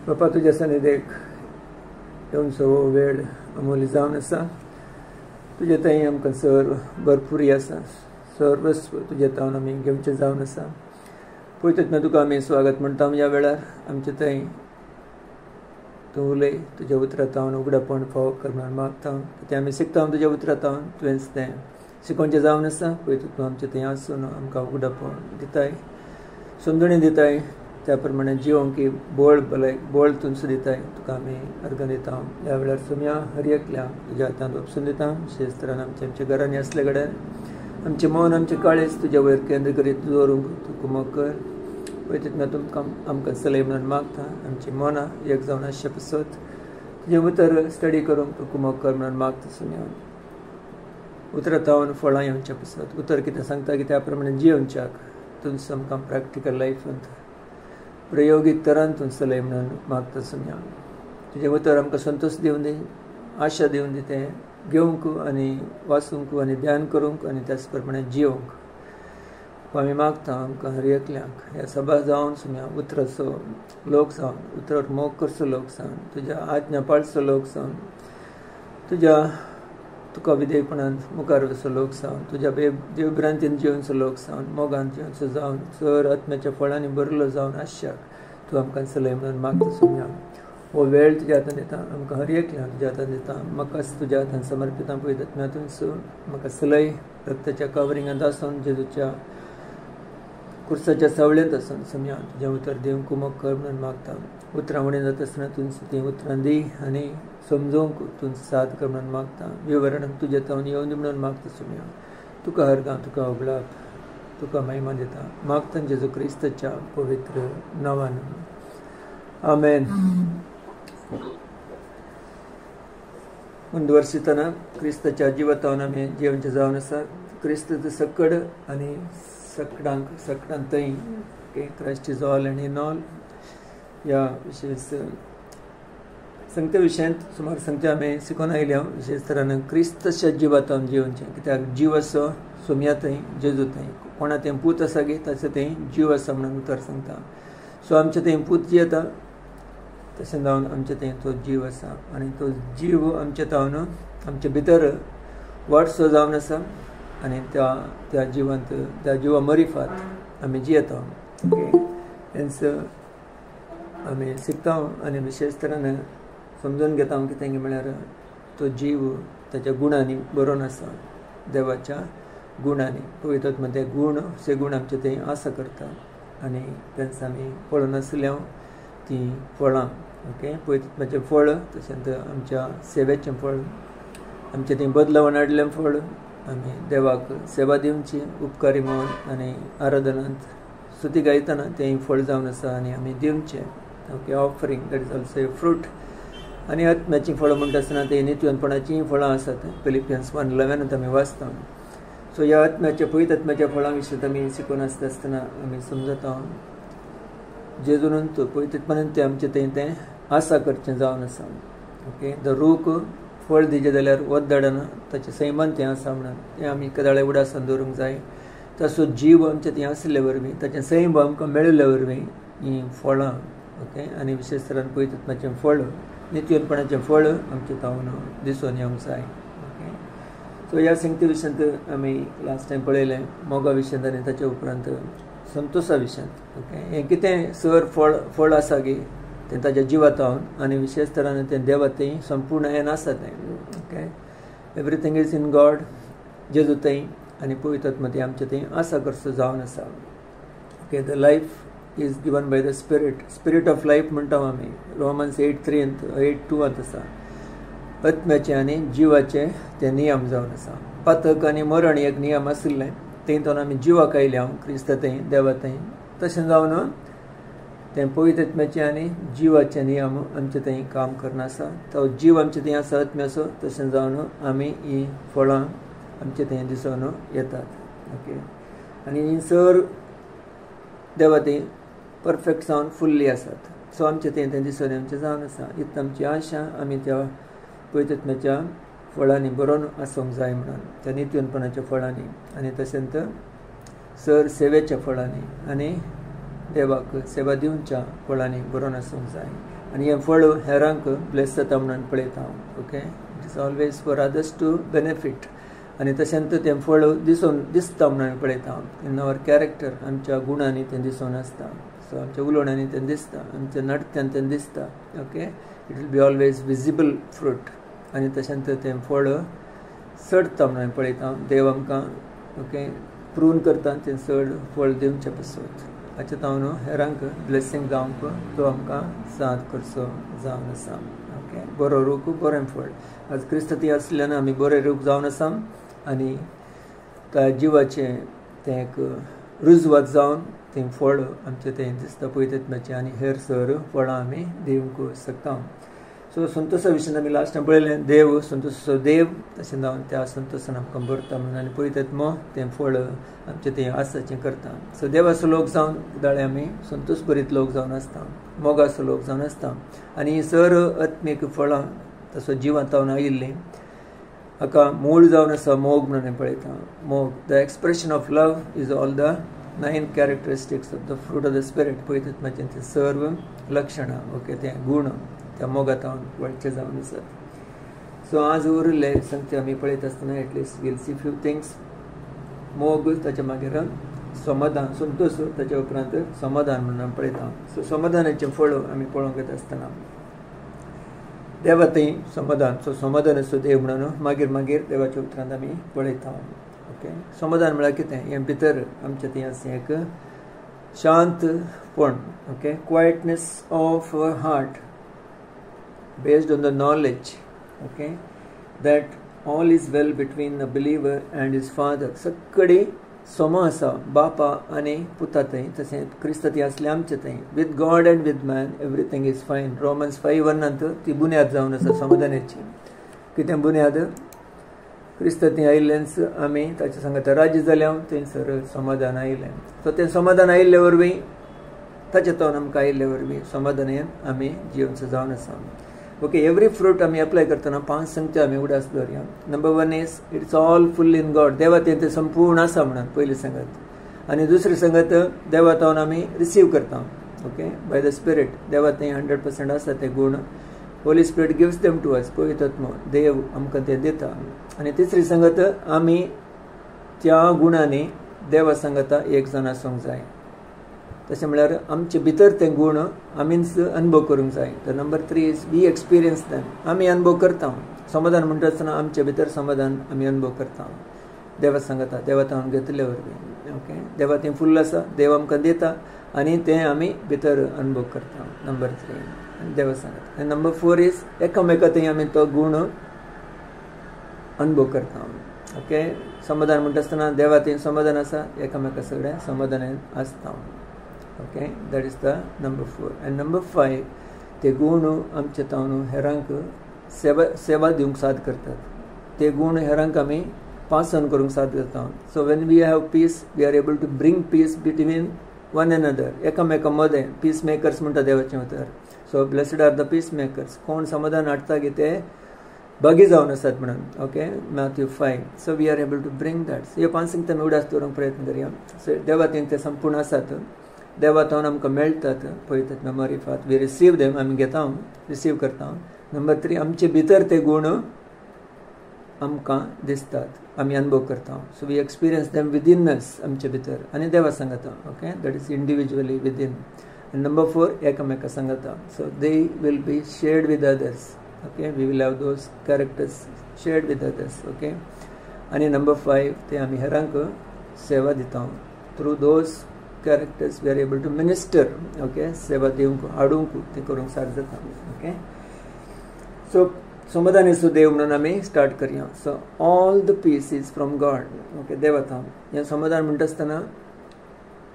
बापा तुझ्या सन्निधेक येवन सवो वेळ अमोली जावन आसा. तुजे थंय आमकां सर भरपूर आसा. सर्वस्व तुजे तावन आमी घेवचें जावन आसा. पळयत तुका आमी स्वागत म्हणटा ह्या वेळार. आमचे थंय तूं उलय, तुज्या उतरांतावन उगडापण फावो कर म्हणून मागता. तें आमी शिकता तुज्या उतरांतावन तुवेंच तें शिकोवचें जावन आसा. पळयत तूं आमचे थंय आसून आमकां उगडापण दिताय, समजणी दिताय, त्या प्रमाणे जिवंक की बोळ तुमचो दिताय. तुका आमी अर्घ दिता. ह्या वेळार सुम्या हर एकल्याक तुज्या हातांत वचून दिता. विशेष तरेन आमच्या घरांनी आसले कडेन आमचें मन आमचें काळीज तुज्या वयर केंद्र करीत दवरूंक तूं कुमक कर. पळयत तुमकां आमकां चलय म्हणून मागता. आमची मनां एक जावन आसचे पसत तुजें उतर स्टडी करूंक तूं कुमक कर म्हणून मागता. सुम्या उतरांतावन फळां येवचें पसत उतर कितें सांगता की त्या प्रमाणे जियोवच्याक तुमचो आमकां प्रॅक्टिकल लायफांत प्रयोगीक तरान तूं चलय म्हणून मागता. सुम्या तुजें उतर आमकां संतोश दिवन दी, आशा दिवन दी, तें घेवंक आनी वाचूंक आनी ध्यान करूंक आनी त्याच प्रमाणे जियोवंक आमी मागता. आमकां हर एकल्याक ह्या सभा जावन सुम्या उतराचो लोक जावन, उतरार मोग करचो लोक जावन, तुज्या आज्ञा पाळचो लोक जावन, तुका विधेयपणान मुखार वचो लोक जावन, तुज्या देवभ्रांतीन जिवनचो लोक जावन, मोगान जिवनचो जावन, चड आत्म्याच्या फळांनी भरलो जावन आसच्याक तूं आमकां चलय म्हणून मागता. सुम्या हो वेळ तुज्या हातांत दिता. आमकां हर एकल्याक तुज्या हातांत दिता. म्हाकाच तुज्या हातांत समर्पिता. पळयत तुमचो म्हाका चलय रक्ताच्या कवरिंगांत आसून जेजूच्या कुर्साच्या सावळेंत आसून सुम्या तुजें उतर दिवंक कुमक कर म्हणून मागता. उतरां उणीं जाता आसतना तुमची तीं उतरां दी आनी समजोवंक तूं साथ कर म्हणून मागता. विवरण तुजे तावन येवन दी म्हणून मागता. सुम्या तुका हरगां, तुका ओगळाप, तुका महिमा दिता. मागता जेजू क्रिस्ताच्या पवित्र नांवान. आमेन. मुनवर्सितना क्रिस्ताच्या जिवातावन आमी जिवनचें जावन आसा. क्रिस्त सकड आनी सकडांतय Christ is all and in all ह्या विशेष संगते विशयांत सुमार संगते आमी शिकोवन आयल्या. विशेष तरेन क्रिस्ताच्या जिवातावन जिवनचें, कित्याक जीव आसो सुम्या थंय, जेजू थंय. कोणा थंय पूत आसा गे ताचो थंय जीव आसा म्हणून उतर सांगता. सो आमचे थंय पूत जियेता तशें जावन आमचे थंय तो जीव आसा आनी तो जीव आमचे तावन आमचे भितर वाडसो जावन आसा आनी त्या जिवांत त्या जिवा मरिफात आमी जियेता. ओके, हेंच आमी शिकता आनी विशेष तरेन समजून घेता कितें म्हळ्यार तो जीव ताच्या गुणांनी बरोवन आसा, देवाच्या गुणांनी. पळयतात ते गुण आमचे थंय आसा करता आनी तेंच आमी पळोवन आसल्या तीं फळां. ओके, पळयतात म्हजें फळ, तशेंच आमच्या सेवेचें फळ, आमचें थंय बदलावण हाडलें फळ, आमी देवाक सेवा दिवची उपकारी म्हणून आनी आराधनांत स्तुती गायतना तें फळ जावन आसा आनी आमी दिवचें. Okay, offering that is also a fruit. आनी आत्म्याचीं फळां म्हणटा आसतना ते नित्यवनपणाचीं फळां आसात. फिलिपियन्स 1:11 आमी वाचता. सो ह्या आत्म्याच्या पळयत आत्म्याच्या फळां विशीं आमी शिकून आसतना आमी समजता जेजूनंत पळयत ते आमचें थंय तें आसा करचें जावन आसा. ओके, द रूख फळ दिजें जाल्यार वत धाडना, ताचें सैमान तें आसा म्हणून तें आमी कदाळे उडासन दवरूंक जाय. तसो जीव आमचे थंय आसले वरवीं, ताचें सैम आमकां मेळिल्ले वरवीं हीं फळां. ओके, आनी विशेष तरेन पळयत आत्म्याचें फळ, नित्यवनपणाचें फळ आमचें तावन दिसून येवंक जाय. ओके, सो ह्या संगती विशयांत आमी लास्ट टायम पळयलें मोगा विशयांत आनी ताचे उपरांत संतोशा विशयांत. ओके, हें कितें सर फळ आसा गे तें ताच्या जिवातावन आनी विशेष तरेन तें देवा थंय संपूर्ण हें नासा तें. Okay, everything is in God, जेजू थंय आनी पळयतात तें आमचें थंय आसा करचो जावन आसा. Okay, the life is given by the spirit of life म्हणटा आमी. रोमन्स 8:2 आसा. आत्म्याचे आनी जिवाचे ते नियम जावन आसा. पातक आनी मरण एक नियम आशिल्लें, तेतून आमी जिवाक आयल्या क्रिस्त थंय देवा थंय. तशें जावन तें पळयत आत्म्याचें आनी जिवाचे नियम आमचे थंय काम करना आसा. तो जीव आमचे थंय आसा आत्म्याचो, तशें जावन आमी हीं फळां आमचे थंय दिसून येतात. ओके, आनी हीं सर देवा थंय परफेक्ट जावन फुल्ली आसात. सो आमचे थंय तें दिसून येवचें जावन आसा. हीच आमची आशा. आमी त्या पळयत आत्म्याच्या फळांनी बरोवन आसूंक जाय म्हणून, त्या नित्यवनपणाच्या फळांनी आनी तशेंच सर सेवेच्या फळांनी आनी देवाक सेवा दिवच्या फळांनी बरोवन आसूंक जाय आनी हें फळ हेरांक ब्लेस जाता म्हणून पळयता हांव. Okay, it is always for others to benefit आनी तशेंच तें फळ दिसता म्हणून आमी पळयता इन अवर कॅरेक्टर. आमच्या गुणांनी तें दिसून आसता, सो आमच्या उलोवण्यांनी तें दिसता, आमच्या नडत्यान तें दिसता. Okay, it will be always visible fruit आनी तशेंच तें फळ चडता म्हणून आमी पळयता. देव आमकां ओके प्रून करता तें चड फळ दिवचें पासून हाचे तावन हेरांक ब्लेसिंग जावंक तो आमकां साथ करचो जावन आसा. ओके, बरो रूख बरें फळ. आज क्रिस्ती आसल्यान आमी बरे रूख जावन आसा आनी त्या जिवाचें तें एक रुजवात जावन तें फळ आमचें तें दिसता पळयतात आनी हेर सर फळां आमी दिवंक शकता. सो संतोशा विशीं आमी लास्टान पळयलें, देव संतोशाचो देव तशें जावन त्या संतोशान आमकां भरता म्हणून आनी पळयतात मो तें फळ आमचें तें आसाचें करता. सो देवाचो लोक जावन दाळे आमी संतोश भरीत लोक जावन आसता, मोगाचो लोक जावन आसता आनी ही सर आत्मीक फळां तसो जिवांत जावन आयिल्लीं हाका मूळ जावन आसा मोग म्हणून आमी पळयता. मोग, the expression of love is all the 9 characteristics of the fruit of the spirit. पळयतात म्हणजे ते सर्व लक्षणां ओके तें गुण त्या मोगात वळचे जावन आसात. सो आज उरले सांगते आमी पळयत आसतना at least will see few things. मोग, ताच्या मागीर समाधान, संतोश, ताच्या उपरांत समाधान म्हणून आमी पळयता. सो समाधानाचें फळ आमी पळोवंक येता आसतना देवातय समाधान, सो समाधानाचो देव म्हणून मागीर देवाच्या उतरांत आमी पळयता. ओके, समाधान म्हळ्यार कितें? हें भितर आमचें तें आसा एक शांतपण. Okay, quietness of our heart based on the knowledge okay that all is well between the believer and his father. सगळी समा आसा बापा आनी पुता थंय, तशें क्रिस्ती आसले आमचे थंय. With God end with man everything is फायन. रोमन्स 5:1 ती बुन्याद जावन आसा समाधानाची. कितें बुन्याद? क्रिस्ती आयिल्ल्यान आमी ताचे सांगता राज्य जाल्या थंयसर समाधान आयिल्लें. सो तें समाधान आयिल्ले वरवीं ताचे तोन आमकां आयिल्ले वरवीं समाधानान आमी जिवंच जावन आसा. ओके, एवरी फ्रूट आमी अप्लाय करतना 5 संगती आमी उडास दवरया. Number 1 is it's all full in God. देवा तें संपूर्ण आसा म्हणून पयली संगत. आनी दुसरी संगत देवा तावन आमी रिसीव करता ओके बाय द स्पिरीट. देवा तें 100% आसा ते गुण. Holy spirit gives them to us. पवित्र आत्मा देव आमकां ते दिता. आनी तिसरी संगत आमी त्या गुणांनी देवा संगता एक जण आसूंक जाय. तशें म्हळ्यार आमचे भितर ते गुण आमीच अनुभव करूंक जाय. तर number 3 is we experience them. आमी अनुभव करता. समाधान म्हणटा आसतना आमचे भितर समाधान आमी अनुभव करता देवा सांगता, देवा तावन घेतले वरवीं. ओके, देवा तें फुल्ल आसा, देव आमकां दिता आनी तें आमी भितर अनुभव करता. नंबर 3 देवा सांगता. आनी नंबर 4 इज एकामेका थंय आमी तो गुण अनुभव करता. ओके, समाधान म्हणटा आसतना देवा थंय समाधान आसा, एकामेका सगळ्या समाधानान आसता. Okay, that is the number 4. End number 5 ते गुण आमचे तावन हेरांक सेवा दिवंक साथ करतात. ते गुण हेरांक आमी पास ऑन करूंक साथ करता. So when we have peace we are able to bring peace between one another. एकामेका मदें पीस मेकर्स म्हणटा देवाचें उतर. So blessed are the peace makers. कोण समाधान हाडटा की ते बागी जावन आसात म्हणून. Okay, Matthew 5. So we are able to bring that. हे 5 संगती आमी उडास दवरूंक प्रयत्न करया. सो देवा ते संपूर्ण आसात. देवा तावन आमकां मेळटात पळयतात मेमरी फात. We receive them. आमी घेता, रिसीव करता. नंबर 3 आमचे भितर ते गुण आमकां दिसतात, आमी अनुभव करता. So we experience them within us, आमचे भितर. आनी देवा सांगता. Okay, that is individually within. आनी नंबर 4 एकामेका सांगता. So they will be shared with others. Okay, we will have those characters shared with others. Okay, आनी नंबर 5 ते आमी हेरांक सेवा दिता. Through those characters we are able to minister. Okay, सेवा दिवंक हाडूंक ते करूंक सार जाता. ओके, सो समाधानाचो देव म्हणून आमी स्टार्ट करया. So all the peace is from God. Okay, देवाता हें समाधान म्हणटा आसतना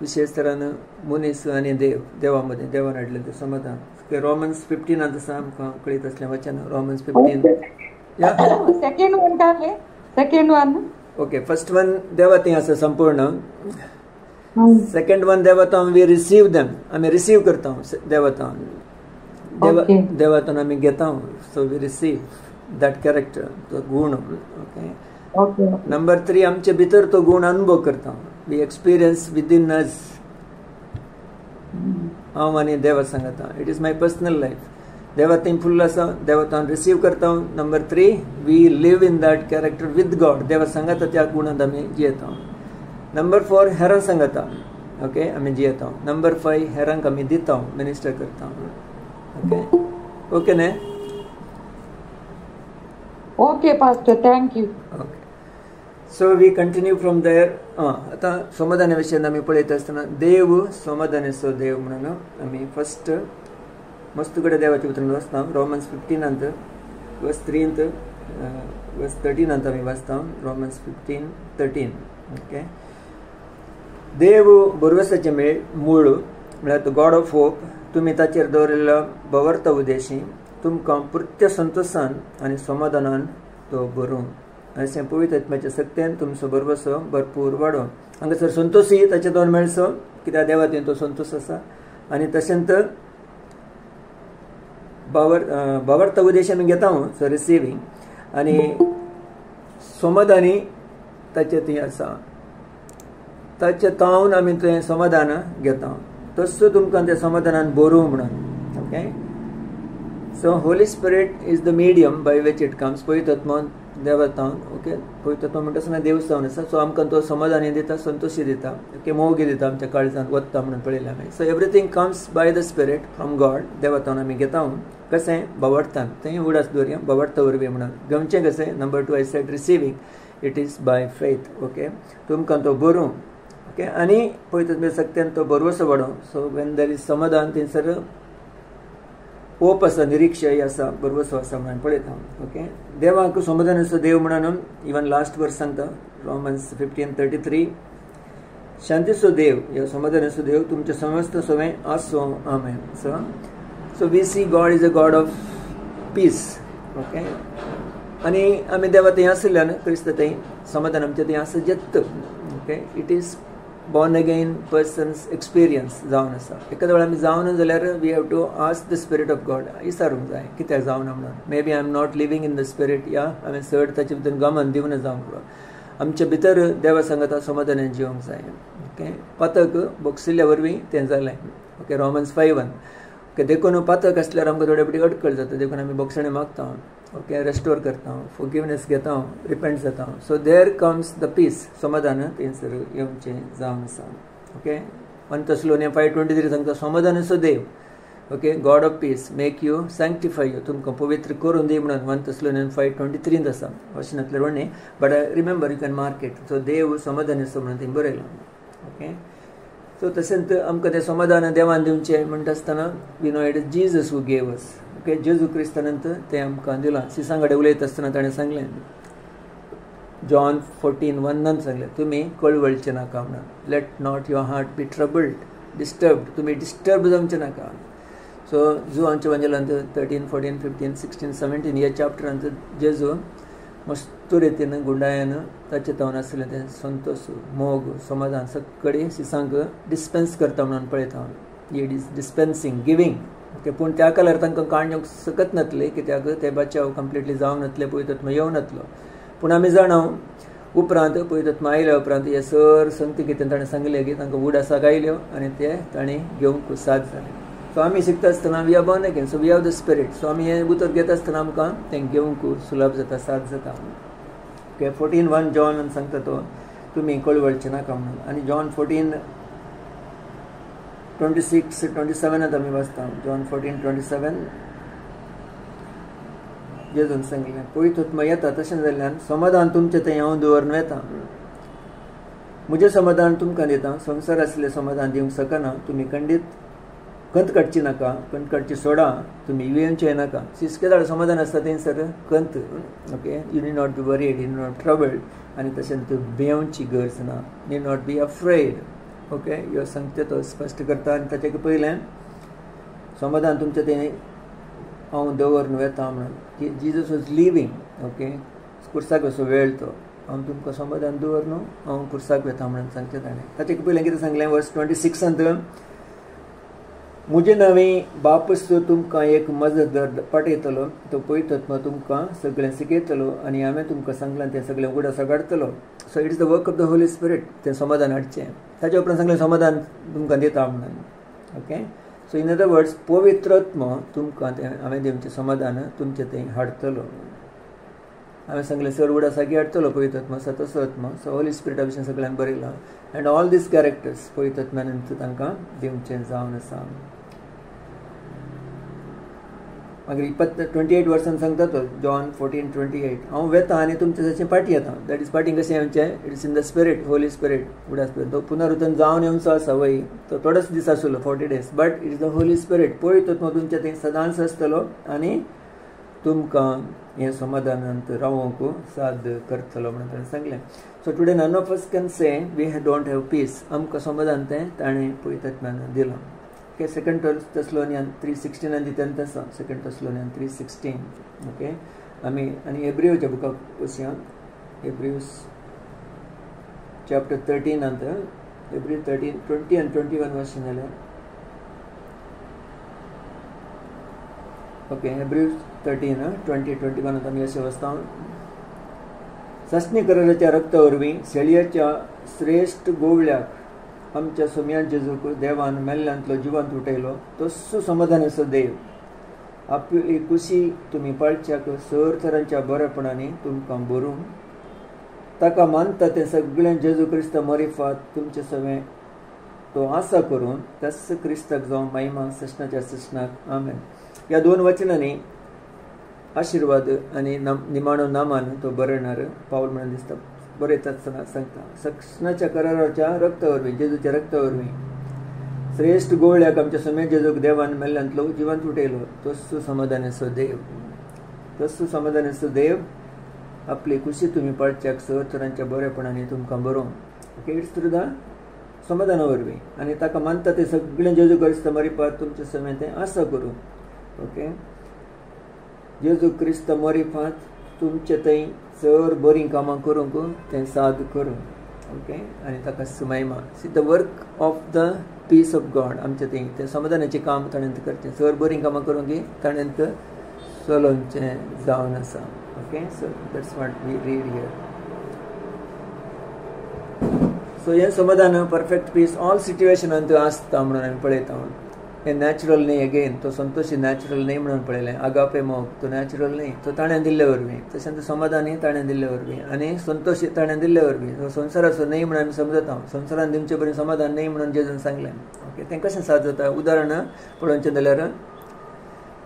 विशेश तरान मनीस आनी देवा मदें देवान हाडलें तें समाधान. ओके, रोमन्स 15 आसा आमकां कळीत आसलें वचन. Romans 15 second one. Okay, first one देवा तें आसा संपूर्ण. सेकंड वन देवातान वी रिसीव देम. आमी रिसीव करता देवातान. देवातान आमी घेता. So we receive that character, तो गुण. ओके, नंबर 3 आमचे भितर तो गुण अनुभव करता. We experience within us. हांव आनी देवा सांगता. It is my personal life. देवा थंय फुल्ल आसा, देवा हांव रिसीव करता. Number 3, we live in that character with God. देवा सांगता त्या गुणांत आमी जियेता. नंबर 4, हेरां सांगता. ओके, आमी जियेता. नंबर 5, हेरांक आमी दिता, मिनिस्टर करता. ओके, ओके न्ही? Okay pastor, thank you. Okay, so we continue from there. आतां समाधाना विशयान आमी पळयत आसतना देव समाधानाचो देव म्हणून आमी फस्ट मस्त कडेन देवाच्या उतरान वाचता. रोमन्स 15 वर्स 3 वर्स 13 आमी वाचता. रोमन्स 15:13. ओके, देव भरवसाचे मूळ म्हळ्यार द गॉड ऑफ होप. तुमी ताचेर दवरिल्लो बवरता उद्देशी तुमकां पुर्त्या संतोशान आनी समाधानान तो भरूं. अशें पवित्र आत्म्याच्या सक्तेन तुमचो भरवसो भरपूर वाडो. हांगासर संतोशी ताचे दोन मेळचो, कित्याक देवा थंय तो संतोश आसा. आनी तशेंच बावरता उद्देश आमी घेता, सो रिसिवींग. आनी समाधानी ताचे थंय आसा, ताचे तावन आमी थंय समाधान घेता. तसो तुमकां त्या समाधानान भरूं म्हणून. Okay, so holy spirit is the medium by which it comes. पवित्र आत्मा देवातावन. ओके, पवित्र आत्मा म्हणटा आसतना देव जावन आसा. सो आमकां तो समाधानी दिता, संतोशी दिता, ओके, मोगी दिता, आमच्या काळजांत वत्ता म्हणून पळयलें आमी. So everything comes by the spirit from God. देवातावन आमी घेता. कशें? बावडटान. थंय उडास दवरया, बावडटा वरवीं म्हणून. घेवचें कशें? Number 2 I said receiving. It is by faith. Okay, तुमकां तो भरूं. ओके, आनी पवित्र सक्त्यान तो भरवसो वाडो. सो वेन देर इज समाधान, थंयसर होप आसा, निरीक्षय आसा, भरवसो आसा म्हणून पळयता. ओके, देवाक समाधानाचो देव म्हणून इवन लास्ट वर्स सांगता, रोमन्स 15:33. शांतीचो देव, ह्या समाधानाचो देव तुमचे समस्त सवय आसो. आमेन. So we see God is a God of peace. Okay, आनी आमी देवा थंय आसल्यान क्रिस्त थंय समाधान आमचे थंय आसा जेत्त. Okay, it is born again person's experience जावन आसा. एखाद वेळा आमी जावन जाल्यार we have to ask the spirit of God. विचारूंक जाय कित्याक जावना म्हणून. May be I am not living in the spirit, या हांवें चड ताचे भितर गमन दिवना जावंक. आमच्या भितर देवा सांगता समाधानान जिवंक जाय. ओके, पातक बोगसिल्ल्या वरवीं तें जालें. Okay, Romans 5:1. ओके, देखून पातक आसल्यार आमकां थोडे फावटी अडकळ जाता. देखून आमी बोगसणे मागता. ओके, रेस्टोर करता, फॉरगिवनेस घेता, रिपेंट जाता. So there comes the peace. समाधान थंयसर येवचें जावन आसा. ओके, 1 Thessalonians 5:23 सांगता समाधानाचो देव. Okay, God of peace make you sanctify you. तुमकां पवित्र करून दी म्हणून 1 Thessalonians 5:23 आसा. वचनांतलें वडणें, but remember you can mark it. So देव समाधानाचो म्हणून थंय बरयलां. ओके, सो तशेंच आमकां तें समाधान देवान दिवचें म्हणटा आसतना we know it is Jesus who gave us. Okay, जेजू क्रिस्तानंत तें आमकां दिलां. सिसां कडेन उलयत आसतना ताणें सांगलें, जॉन 14:1 सांगलें, तुमी कळवळचें नाका म्हणून. Let not your heart be troubled, disturbed. तुमी डिस्टर्ब जावचें नाका. सो जो आमच्या वंजलांत 13, 14, 15, 16, 17 ह्या चॅप्टरांत जेजू मस्त रितीन गुंडायन ताचे तावन आसलें तें संतोश, मोग, समाधान सगळें सिसांक डिस्पेन्स करता म्हणून पळयता. It is dispensing, giving. Okay, पूण त्या काळार तांकां काणयोंक सकत नासलें, कित्याक ते बचाव कंप्लिटली जावंक नासलें, पवित्र आत्मा येवं नासलो. पूण आमी जाणां उपरांत पवित्र आत्मा आयल्या उपरांत हे सर संगती कितें ताणें सांगलें की तांकां उडासाक आयल्यो आनी ते ताणें घेवंक साथ जालें. सो आमी शिकता आसतना we are born again. So we have the spirit. So आमी हें उतर घेता आसतना आमकां तें घेवंक सुलभ जाता, साथ जाता. ओके, 14:1 जॉन सांगता तो तुमी कळवळचें नाका म्हणून. आनी जॉन 14:26-27 आमी वाचता. जॉन 14:27 जेजून सांगलें, पवित्र आत्मा येता तशें जाल्ल्यान समाधान तुमचें थंय हांव दवरून येता. म्हजें समाधान तुमकां दिता. संवसार आसलें समाधान दिवंक शकना. तुमी खंडीत कंत काडची नाका, कंत काडची सोडा, तुमी येवचें नाका. सिसके जाल्यार समाधान आसता थंयसर कंत. Okay, you need not be worried, you need not troubled. आनी तशें तूं भिवची गरज ना. Need not be afraid. Okay, ह्यो सांगता तो स्पश्ट करता. आनी ताचे पयलें समाधान तुमचें थंय हांव दवरून येता म्हणून. Jesus was living. ओके, कुर्साक असो वेळ तो हांव तुमकां समाधान दवरून हांव कुर्साक वेता म्हणून सांगचें ताणें. ताचे पयलें कितें सांगलें वर्स 26 म्हजे नवी बापूस तुमकां एक मजत पाठयतलो. तो पवित्र आत्मा तुमकां सगळें शिकयतलो आनी हांवें तुमकां सांगलां तें सगळें उगडासा काडटलो. So it is the work of the holy spirit. तें समाधान हाडचें. ताच्या उपरांत सांगलें समाधान तुमकां दिता म्हणून. Okay, so in other words पवित्रात्मा तुमकां हांवें देवचें समाधान तुमचें थंय हाडटलो. हांवें सांगलें सर उडा सागी हाडटलो पवित्रात्मा तसो आत्मा. सो होली स्पिरिटा विशीं सगळ्यांक बरयलां. एंड ऑल दीस कॅरेक्टर्स पवित्रात्म्यान तांकां दिवचें जावन आसा. मागीर 28 वर्सान सांगता तो जॉन 14:28 हांव वेता आनी तुमचे जशें पाटी येता. दॅट इज पाटींग कशें येवचें. It is in the spirit Holy spirit Uda spirit. तो पुनरुत्थान जावन येवचो आसा वय तो थोडोच दीस आसलो 40 days. But it is the holy spirit पवित्रात्मा तुमच्या थंय सदांच आसतलो आनी तुमकां हें समाधानांत रावूंक साद करतलो म्हणून ताणें सांगलें. So today none of us can say we don't have peace. आमकां समाधान तें ताणें पवित्रात्म्यान दिलां. ओके. 2 Thessalonians 3:16 दितात आसा. 2 Thessalonians 3:16. ओके. आमी आनी हेब्रिवच्या बुकाक वचया. हेब्रिव्स चॅप्टर 13 हेब्रिव 13 20 and 21 वाचून जाल्यार. ओके. हेब्रिव 13 20-21 आमी अशें वाचता. सस्नी कराराच्या रक्ता वरवीं शेळयेच्या श्रेश्ठ गोवळ्याक आमच्या सोम्यान जेजूक देवान मेल्ल्यांतलो जिवंत उठयलो तस्सो समाधान आसा देव. आपली खुशी तुमी पाळच्याक सर तरांच्या बरेपणांनी तुमकां भरून ताका मानता तें सगळें जेजू क्रिस्त मरिफात तुमचे सगळें तो आसा करून तस क्रिस्ताक जावं महिमा सशनाच्या सशनाक आमेन. ह्या 2 वचनांनी आशिर्वाद आनी निमाणो नामान तो बरयणार पावल म्हणून दिसता. बरयता आसतना सांगता सशनाच्या कराराच्या रक्ता वरवीं जेजूच्या रक्ता वरवीं श्रेश्ठ गोवळ्याक आमच्या समेत जेजूक देवान मेल्ल्यांतलो जिवंत उठयलो तस्सो समाधान आसो देव. तस्सो समाधान आसो देव आपली खुशी तुमी पाळच्याक सर तरांच्या बरेपणांनी तुमकां बरोवन. Okay. It's through the Samadhana वरवीं आनी ताका मानता तें सगळें जेजू क्रिस्त मरिफात तुमचे समेत तें आसा करून. ओके. जेजू क्रिस्त मरिफात तुमचे थंय चड बरीं कामां करूंक तें साद करून. ओके. आनी ताका महिमा. See the work of the peace of God आमचे थंय तें समाधानाचें काम ताणें करचें. चड बरीं कामां करूंक ताणें चलोवचें जावन आसा. Okay. So that's what we read here. So हें समाधान परफेक्ट पीस ऑल सिट्युएशनांत आसता म्हणून आमी पळयता. हें नॅचरल न्ही. अगेन तो संतोशी नॅचरल न्ही म्हणून पळयलें. आगापे मोग तो नॅचरल न्ही. तो ताणें दिल्ले वरवीं. तशेंच समाधानय ताणें दिल्ले वरवीं आनी संतोशी ताणें दिल्ले वरवीं. तो संवसाराचो न्ही म्हणून आमी समजता. संवसारान दिवचे बरें समाधान न्ही म्हणून जेजून सांगलें. ओके. तें कशें साद जाता. उदाहरण पळोवचें जाल्यार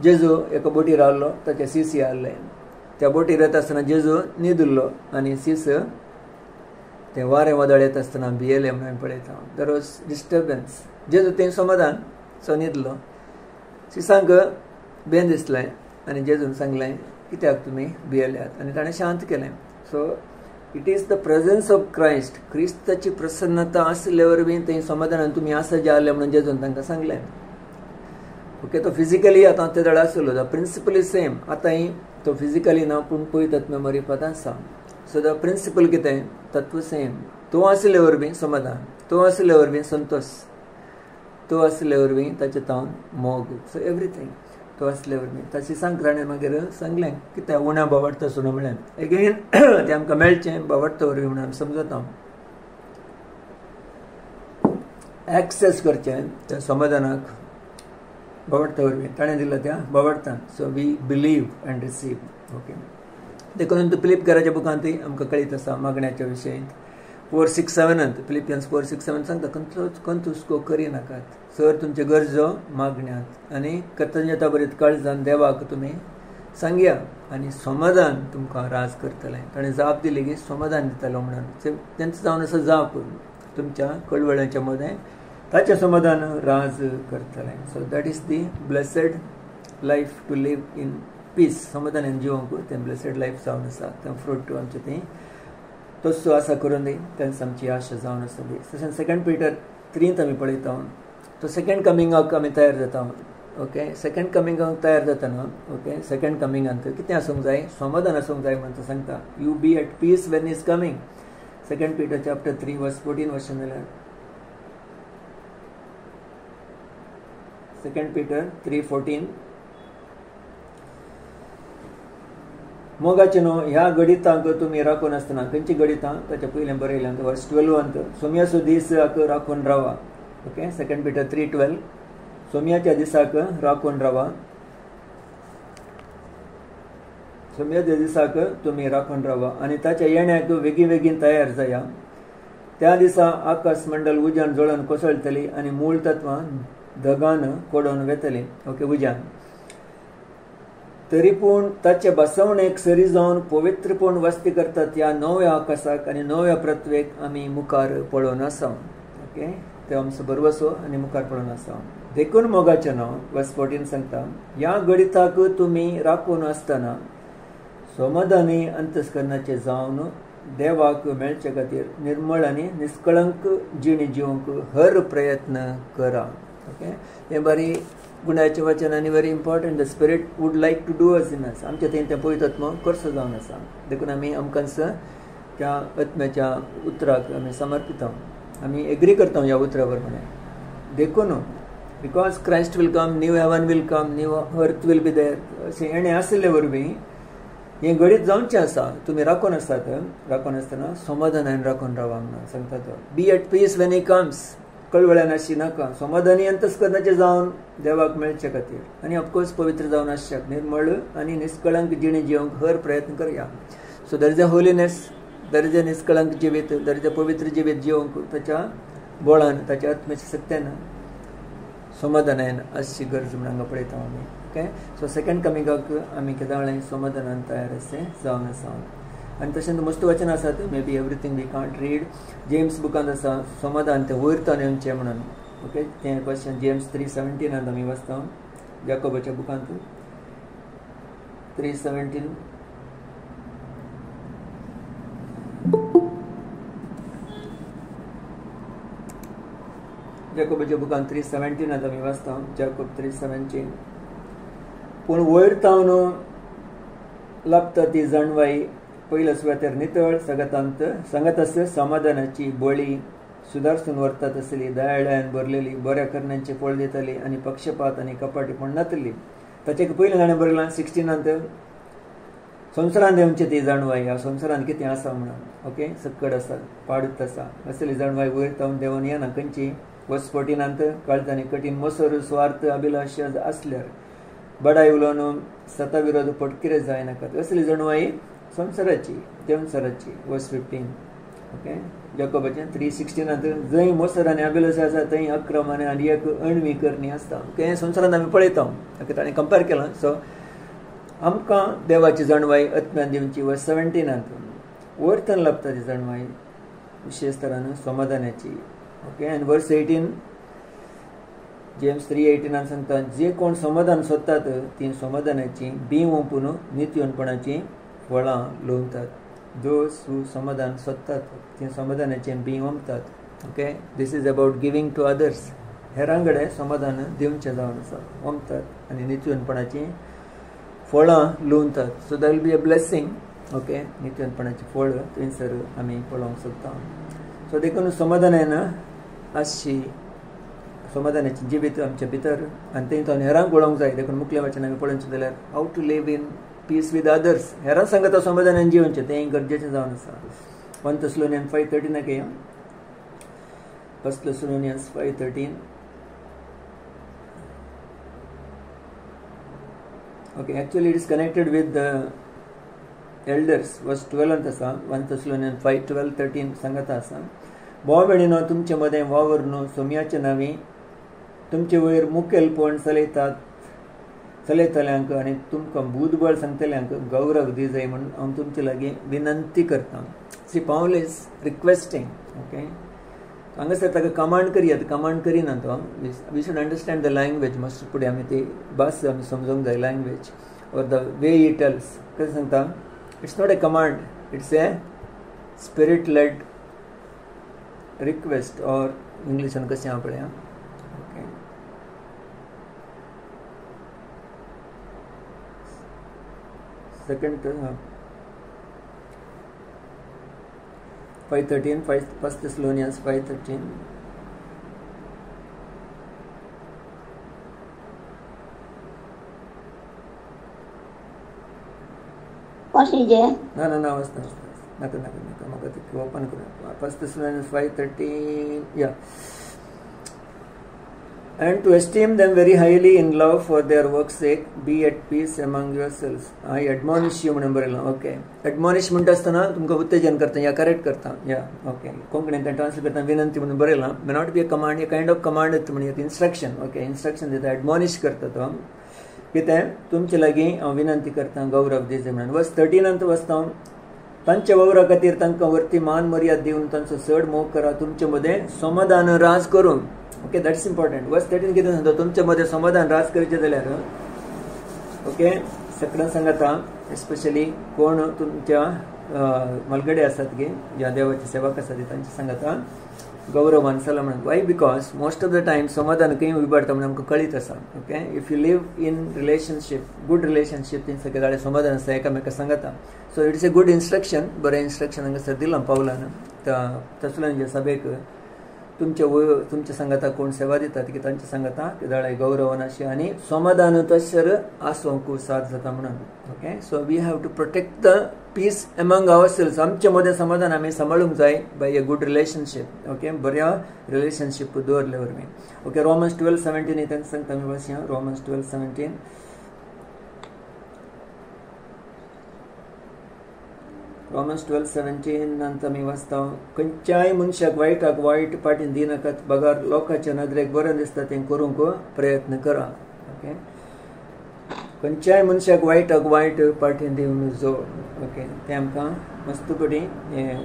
जेजू एका बोटीर रावल्लो. ताचे सीस आहले. त्या बोटीर येता आसतना जेजू न्हिदुल्लो आनी सीस तें वारें वदळ येता आसतना भियेलें म्हणून आमी पळयता. There was disturbance. जेजू तें समाधान सो न्हिदलो. सिसांक बेन दिसलें आनी जेजून सांगलें कित्याक तुमी भियेल्यात आनी ताणें शांत केलें. So it is the presence of Christ. क्रिस्ताची प्रसन्नता आसले वरवीं थंय समाधानान तुमी आसा जे आहले म्हणून जेजून तांकां सांगलें. ओके. तो फिजिकली आतां ते दळ आसलो. The principle is same. आतांय तो फिजिकली ना पूण पवित्रात्म्या मरिफात आसा. सो द प्रिंसिपल कितें तत्व सेम. तो आसले वरवीं समाधान. तो आसले वरवीं संतोष. तो आसले वरवीं ताचे तावन मोग. सो एवरीथींग तो आसले वरवीं. ताची सांग ताणें मागीर सांगलें कित्याक उण्या बावडटा सुणो म्हळें. अगेन तें आमकां मेळचें बावडटा वरवीं म्हणून आमी समजता. एक्सेस करचें त्या समाधानाक बावडटा वरवीं. ताणें दिलां त्या बावडटान. So we believe and receive. Okay. देखून फिलिपकाराच्या बुकांत आमकां कळीत आसा मागण्याच्या विशयी. 4:6-7 फिलिपियन्स 4:6-7 सांगता कंतुस्को करिनाकात. सर तुमचे गरजो मागण्यात आनी कृतज्ञता भरीत काळजान देवाक तुमी सांगया आनी समाधान तुमकां राज करतलें. ताणें जाप दिली की समाधान दितलो म्हणून. तेंचं जावन असो जाप तुमच्या कळवळ्याच्या मदें ताचें समाधान राज करतलें. So that is the blessed life to live in peace. समाधानान जिवंक तें ब्लेसेड लायफ जावन आसा. तें फ्रूट आमचें तें तसो आसा करून दी. तेंच आमची आशा जावन आसा दी. तशें 2 Peter 3 आमी पळयता. तो सेकंड कमिंगाक आमी तयार जाता. ओके. सेकंड कमिंगाक तयार जातना ओके सेकंड कमिंगांत कितें आसूंक जाय. समाधान आसूंक जाय म्हणून तो सांगता. You be at peace when is coming. 2 Peter chapter 3:14 वाचून जाल्यार 2 Peter 3:14 मोगाचे न्हू ह्या गडितांक तुमी राखून आसतना. खंयची गडितां ताच्या पयलें बरयलें वर्स 12 सोम्याचो दीस राखून रावा. ओके. 2 Peter 3:12 सोम्याच्या दिसाक राखून रावा. सोम्याच्या दिसाक तुम्ही राखून रावा आणि ताच्या येण्याक बेगीन तयार जाया. त्या दिसा आकाश मंडल उजान जळून कोसळतली आणि मूळ तत्वां धगान कोडून वेतली. ओके, उजान. तरी पूण ताचे बसवणेक सरी जावन पवित्रपूण वस्ती करतात ह्या नव्या आकाशाक आणि नव्या पृथ्वेक आमी मुखार पळोवन आसा. ओके, ते आमचो बरवसो आनी मुखार पळोवन आसा. देखून मोगाचें नांव वर्स 14 सांगता, ह्या गणिताक तुमी राखून आसतना समाधानी अंतस्करणाचे जावन देवाक मेळचे खातीर निर्मळ आनी निष्कळंक जिणी जिवंक हर प्रयत्न करा. ओके, हे बरी गुणाचें वचन आनी very important. The spirit would like to do us in us. आमच्या थंय तें पवित्र आत्मा करचो जावन आसा. देखून आमी आमकांच त्या आत्म्याच्या उतराक आमी समर्पिता. आमी एग्री करता ह्या उतरा प्रमाणे. देखून because Christ will come, new heaven will come, new earth will be there, अशें येणे आसले वरवीं हें घडीत जावचें आसा. तुमी राखून आसात, राखून आसतना समाधानान राखून रावा म्हणून सांगता तो. Be at peace when he comes. कळवळ्यान आसची नाका. समाधानी अंतस्करणाचे जावन देवाक मेळचे खातीर आनी ऑफकोर्स पवित्र जावन आसच्याक निर्मळ आनी निष्कळंक जिणे जिवंक हर प्रयत्न करया. So there is a holiness, there is a निष्कळंक जिवीत, दर इज अ पवित्र जिवीत जिवंक ताच्या बोळान, ताच्या आत्म्याच्या सत्यान समाधानान आसची गरज म्हणून हांगा पळयता आमी. ओके, सो सेकंड कमिंगाक आमी केदाळे समाधानान तयार अशें जावन आसा. आनी तशेंच मस्त वचन आसात, may be everything we can't read. James बुकांत आसा समाधान तें वयरतान येवचें म्हणून. ओके, तें क्वेश्चन जेम्स 3:17 आमी वाचता. याकोबाच्या बुकांत 3:17. याकोबाच्या बुकांत 3:17 आमी वाचता. याकोब 3:17. पूण वयरतावन लागता ती जाणवाई पयल्या सुवातेर नितळ सांगत समाधानाची बळी सुदारसून व्हरतात आसली, दयाळ्यान भरलेली, बऱ्या करण्याचे फळ दितली आनी पक्षपात आनी कपाटीपण नातली. ताचे पयलें गाणें बरयलां 16 संवसारांत येवचें ती जाणवाई. ह्या संवसारांत कितें आसा म्हणून. ओके, सक्कड आसा, पाडूत आसा, असली जाणवाई वयर तावन देंवन येना खंयची. वर्स 14 काळजांनी कठीण मसर स्वार्थ अभिलाश आसल्यार बडाय उलोवन सता विरोध पट कितें जायनाकात. असली जाणवाई संवसाराची, देवसराची. वर्स 15. ओके, याकोबाचें 3:16 जंय मोसर आनी अभिलाश आसा थंय अक्रम आनी एक अणवी करणी आसता. ओके, संवसारांत आमी पळयता. ओके, ताणें कंपेर केलां. सो आमकां देवाची जाणवाई आत्म्यान दिवची. वर्स 17 वरतन लाभता ती जाणवाई विशेश तरान समाधानाची. ओके, आनी वर्स 18 जेम्स 3:18 सांगता, जे कोण समाधान सोदतात ती समाधानाची बिंवपून नित्यवनपणाची फळां लोवतात. दोज हू समाधान सोदतात ती समाधानाचे बिंवतात. Okay, this is about giving to others. हेरांकडे समाधान दिवचें जावन आसा, वमतात आनी नित्यवनपणाची फळां लोवतात. So that will be a blessing. Okay, नित्यवनपणाची फळ थंयसर आमी पळोवंक सोदता. सो देखून समाधानान आसची, समाधानाची जिवीत आमच्या भितर आनी थंय तो हेरांक पळोवंक जाय. देखून मुखेल वचन आमी पळोवचें जाल्यार have to live in peace with others. हेरां सांगता समाधानान जिवचें तें गरजेचें जावन आसा. 1 Thessalonians 5:13 1 Thessalonians 5:13. Okay, actually it is connected with the elders. Verse 12 आसा. 1 Thessalonians 5:12-13 सांगता आसा, भाव भयणीनो तुमचे मदें वावरून सोम्याच्या नांवी तुमचे वयर मुखेलपण चलयतल्यांक आनी तुमकां बुधबळ सांगतल्यांक गौरव दी जाय म्हणून हांव तुमचे लागीं विनंती करता. सी पावल इज रिक्वेस्टिंग. ओके, हांगासर ताका कमांड करियात, कमांड करिना तो. We should understand the language. Master फुडें आमी ती भास आमी समजूंक जाय. Language or the way he tells. कशें सांगता, it's not a command, it's a spirit led request. Or इंग्लिशान कशें आहा पळया. Okay, second 5:13 1 Thessalonians 5:13. ना वाचता नाका म्हाका ते ओपन करूं. 1 Thessalonians 5:13. या and to esteem them very highly in love for their work's sake, be at peace among yourselves. I admonish you म्हणून बरेला. ओके, एडमॉनिश म्हणटा आसतना तुमकां उत्तेजन करता या करेक्ट करता या ओके कोंकणींतल्यान ट्रान्सलेट करता विनंती म्हणून बरेला. May not be a command, a kind of command म्हणजे इन्स्ट्रक्शन. ओके, इन्स्ट्रक्शन दिता, एडमॉनिश करता तो कितें तुमचे लागीं हांव विनंती करता गौरव दिजे म्हणून. वर्स 13 वाचता हांव. तांच्या वावरा खातीर तांकां वर्ती मान मर्याद दिवन तांचो चड मोग करा, तुमचे मदें समाधान राज करून. Okay, that's important. वर्स 13 कितें सांगता, तुमच्या मदें समाधान राज करचें जाल्यार ओके सगळ्यांक सांगता, एस्पेशली कोण तुमच्या मलगडे आसात गे या देवाचे सेवक आसात तांचे सांगता गौरवान चला म्हणून. Y? Because most of the time समाधान खंय उबारता म्हणून आमकां कळीत आसा. Okay, if you live in relationship, good relationship, तीन सगळे जाल्यार समाधान आसता एकामेका सांगता. So it is a good instruction. बरें इन्स्ट्रक्शन हांगासर दिलां पावलान तसल्यान जे सभेक तुमचे सांगता कोण सेवा दितात की तांचे सांगता की जाळे गौरवान अशी आनी समाधान तशेर आसूंक साथ जाता म्हणून. Okay, so we have to protect the peace among ourselves. आमचे मदें समाधान आमी सांबाळूंक जाय by a good relationship. Okay, बऱ्या रिलेशनशीप दवरले वरवीं. ओके, रोमन्स 12:17 तांकां सांगता आमी वाचया. रोमन्स 12:17. रोमन्स 12:17 नंतर मी वाचता, खंयच्याय मनशाक वायटाक वायट पाटीन दिनाकात, बगार लोकांच्या नदरेक बरें दिसता तें करूंक प्रयत्न करा. ओके, खंयच्याय मनशाक वायटाक वायट पाटीन दिवन जोड. ओके, तें आमकां मस्त बरी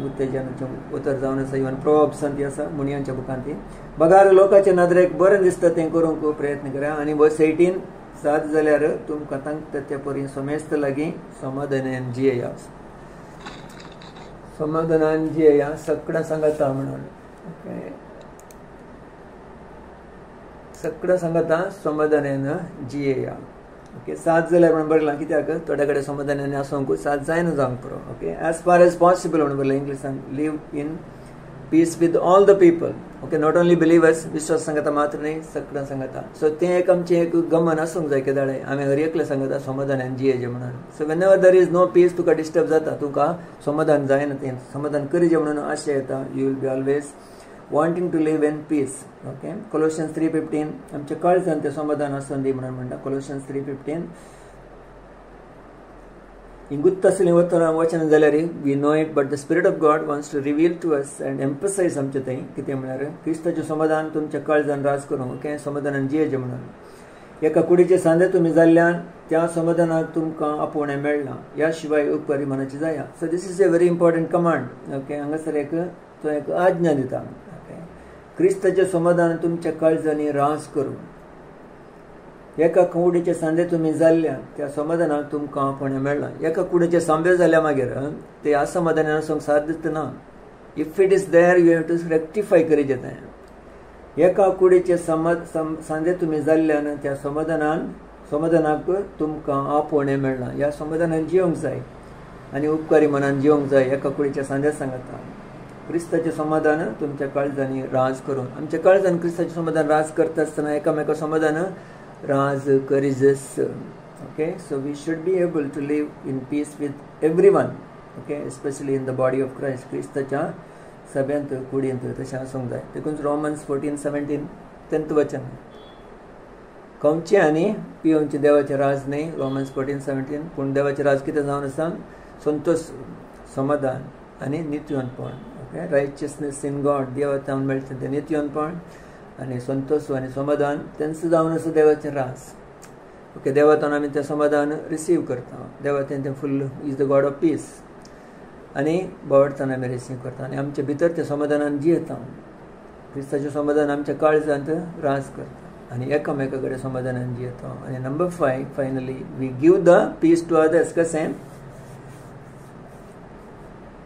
उत्तेजनाचें उतर जावन आसा. इवन प्रोवर्ब्सांत ती आसा, मुणयांच्या बुकांत ती. बगार लोकांच्या नदरेक बरें दिसता तें करूंक प्रयत्न करा. आनी वर्स 18 सात जाल्यार तुमकां तांकां ते परी समेस्त लागीं समाधानान जियेया. समाधानान जियेया सगळ्यां सांगता म्हणून. ओके, सगळ्यां सांगता समाधानान जियेया. ओके, साथ जाल्यार म्हणून बरयलां कित्याक थोड्या कडेन समाधानान आसूंक साथ जायना जावंक पुरो. Okay, as far as possible म्हणून बरयलां इंग्लिशान, live in peace with all the people. Okay, not only believers, विश्वास सांगता मात्र न्ही, सगळ्यां सांगता. सो तें एक आमचें एक गमन आसूंक जाय की जाळे आमी हर एकले सांगता समाधानान जियेजे म्हणून. So whenever there is no peace तुका डिस्टर्ब जाता, तुका समाधान जायना, तें समाधान करीजे म्हणून आशा येता. You will be always wanting to live in peace. Okay, Colossians 3:15 आमच्या काळजान तें समाधान आसून दी म्हणून म्हणटा. कोलोशियन्स 3:15 गुप्त असलें वचन जाल्यार we know it, but the spirit of God wants to reveal to us and emphasize आमचे थंय कितें म्हळ्यार क्रिस्ताचें समाधान तुमच्या काळजान राज करूंक. ओके, समाधानान जियेजें म्हणून. एका कुडीचे सांदे तुमी जाल्ल्यान त्या समाधानाक तुमकां आपोवणें मेळना, ह्या शिवाय उपकारी मनाची जाया. So this is a very important command. Okay, हांगासर तो एक आज्ञा दिता. ओके, क्रिस्ताचें समाधान तुमच्या काळजांनी राज करूं. एका कुडीचे सांदे तुमी जाल्ल्यान त्या समाधानाक तुमकां आपोवणें मेळना. एका कुडीचे सांबे जाल्या मागीर ते असमाधानान आसूंक साथ दितना if it is there you have to rectify करीचें तें. एका कुडीचे सांदे तुमी जाल्ल्यान त्या समाधानाक तुमकां आपोवणें मेळना. ह्या समाधानान जियोंक जाय आनी उपकारी मनान जियोंक जाय. एका कुडीच्या सांदे सांगता क्रिस्ताचें समाधान तुमच्या काळजांनी राज करून. आमच्या काळजान क्रिस्ताचें समाधान राज करता आसतना एकामेका समाधान राज करीजस. Okay, so we should be able to live in peace with every one. Okay, especially in the body of Christ, क्रिस्ताच्या सभ्यांत कुडींत तशें आसूंक जाय. देखून रोमन्स 14:17 10th वचन, खावचें आनी पिवचें देवाचें राज न्ही. रोमन्स 14:17. पूण देवाचें राज कितें जावन आसा? संतोष, समाधान आनी नित्यवंतपण. ओके, रायचियसनेस इन गॉड, देवातावन मेळचें तें नित्यवंतपण आनी संतोष आनी समाधान तेंच जावन आसा देवाचें राज. ओके, देवातान आमी तें समाधान रिसीव करता. देवातें तें फुल is the God of piece आनी बोवाळतान आमी रिसीव करता आनी आमचे भितर तें समाधानान जियेता. क्रिस्ताचें समाधान आमच्या काळजांत राज करता आनी एकामेका कडेन समाधानान जियेता. आनी number 5 finally we give the peace to others. कशें?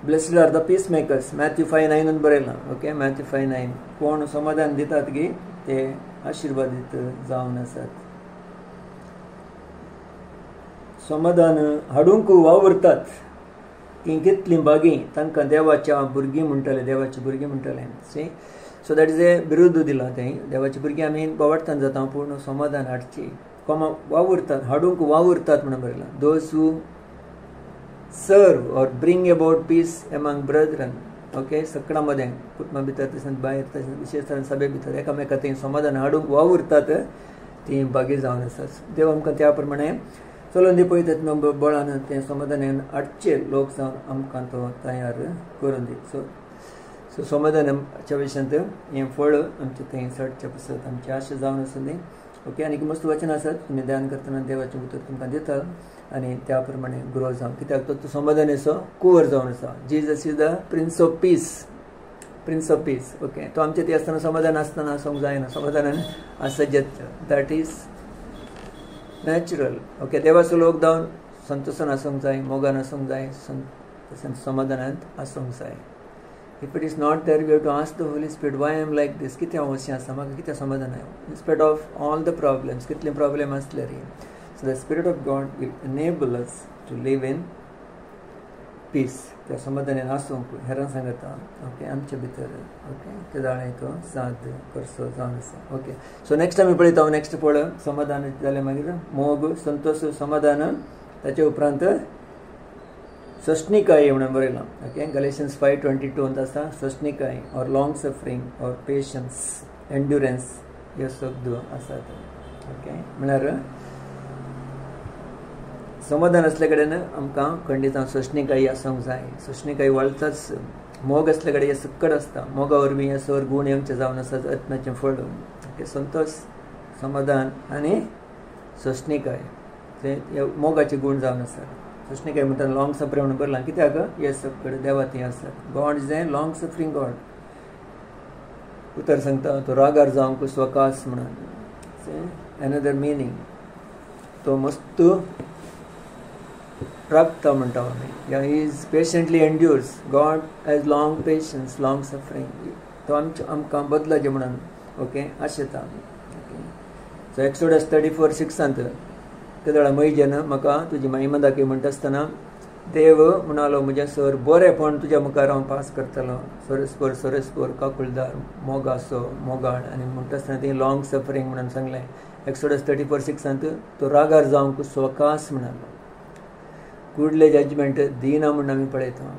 Blessed are the peace makers, Matthew 5:9 बरयलां. Okay, Matthew 5:9. कोण समाधान दितात गी ते आशिर्वादीत जावन आसात. समाधान हाडूंक वावरतात ती कितलीं बागीं तांकां देवाच्या भुरगीं म्हणटले, देवाची भुरगीं म्हणटले. See, so that is a बिरुद्द दिलां थंय. देवाची भुरगीं आमी बोवाळतान जाता पूण समाधान हाडची. वावरतात, हाडूंक वावरतात म्हणून बरयलां. Those who serve or bring about peace among brethren. Okay सकडामध्ये कुटुंबा भितर तशेंच भायर तशेंच विशेषतरेन सभे भितर एकामेका थंय समाधान हाडूंक वावुरतात ती बागी जावन आसात. देव आमकां त्या प्रमाणे चलोवन दी पळयतात बळान तें समाधान हाडचे लोक जावन आमकां तो तयार करून दी. सो समाधानाच्या विशयांत हें फळ आमचें थंय चडचें पसत आमची आशा जावन आसूं दी. ओके आनी मस्त वचन आसात तुमी ध्यान करतना देवाचें उतर तुमकां दिता आनी त्या प्रमाणे ग्रो जावन कित्याक तो समाधानाचो कुंवर जावन आसा. Jesus is the prince of peace. Prince of peace. Okay तो आमचें ती आसतना समाधान आसतना आसूंक जायना. समाधानान आसत दॅट इज नॅचरल. ओके देवाचो लोक जावन संतोशान आसूंक जाय, मोगान आसूंक जाय, समाधानांत आसूंक जाय. If it is not there, we have to ask the Holy Spirit, why I am like this? कितें हांव अशें आसा, म्हाका कितें समाधान आसा? In spite of all the problems, कितले problem आसलेरी. So the Spirit of God will enable us to live in peace. त्या समाधानान आसूंक हेरां सांगता. ओके आमच्या भितर ओके ते जाणे तो साथ करचो जावन आसा. ओके सो नेक्स्ट आमी पळयता नेक्स्ट पळ समाधान जालें मागीर मोग, संतोष, समाधान ताचे उपरांत सष्णिकाय म्हणून बरयलां. ओके गॅलेशियन्स 5:22 आसा सष्णिकाय or long suffering or patience endurance ह्यो शब्द आसात. ओके म्हळ्यार समाधान असले कडेन आमकां खंडीत सष्णिकाय आसूंक जाय. सष्णिकाय वळताच मोग असले कडेन हे सक्कड आसता. मोगा वरवीं हे सर गूण येवचे जावन आसात आत्म्याचें फळ. ओके संतोष, समाधान आनी सष्णिकाय ते मोगाचे गूण जावन आसात. सष्णिकाय म्हणटा लॉंग सफरींग म्हणून बरलां कित्याक हे सक्कड देवा थंय आसात. God is a long suffering God. उतर सांगता तो रागार जावंक स्वकास म्हणून एनदर मिनींग तो मस्त रागता म्हणटा आमी. या is patiently endures. God has long patience, long suffering. तो आमकां बदलाचें म्हणून ओके आशेता. ओके सो एक्सोडस 34:6 ते वेळा मैजेन म्हाका तुजी महिमा दाखय म्हणटा आसतना देव म्हणालो म्हज्या सर बरेपण तुज्या मुखार हांव पास करतलो. सोरेस्पोर काकुळदार मोगासो मोगाळ आनी म्हणटा आसतना ती लॉंग सफरींग म्हणून सांगलें. एक्सोडस 34:6 तो रागार जावंक स्वकास म्हणालो. कुडले जजमेंट दिना म्हणून आमी पळयता.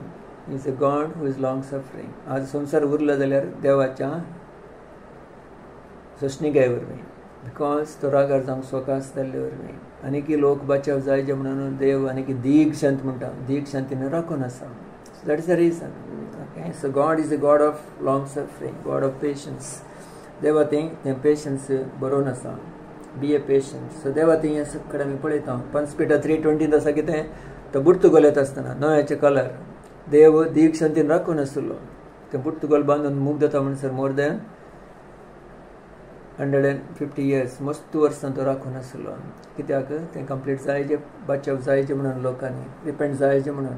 Is a God who is long suffering. आज संवसार उरलो जाल्यार देवाच्या सष्णिकाय वरवीं बिकॉज तो रागार जावंक स्वकास जाल्ले वरवीं आनीकी लोक बचाव जायचे म्हणून देव आनीकी दीग शांत म्हणटा. दीग शांतीन राखून आसा. So that is the reason. Okay so God is a God of long suffering, God of patience. देवा तें पेशन्स बरोवन आसा. बी ए पेशन्स. सो देवा तें सकड आमी पळयता. 1 Peter 3:20 आसा कितें तो बुर्तुगोल येता आसतना नव्याचे कलर देव दीग शांतीन राखून आसलो. ते बुर्तुगोल बांदून मूग जाता म्हणसर मोर दॅन 150 years मस्त वर्सां तो राखून आसलो. कित्याक तें कंप्लीट जायचे बचाव जायचे म्हणून लोकांनी रिपेंट जायचे म्हणून.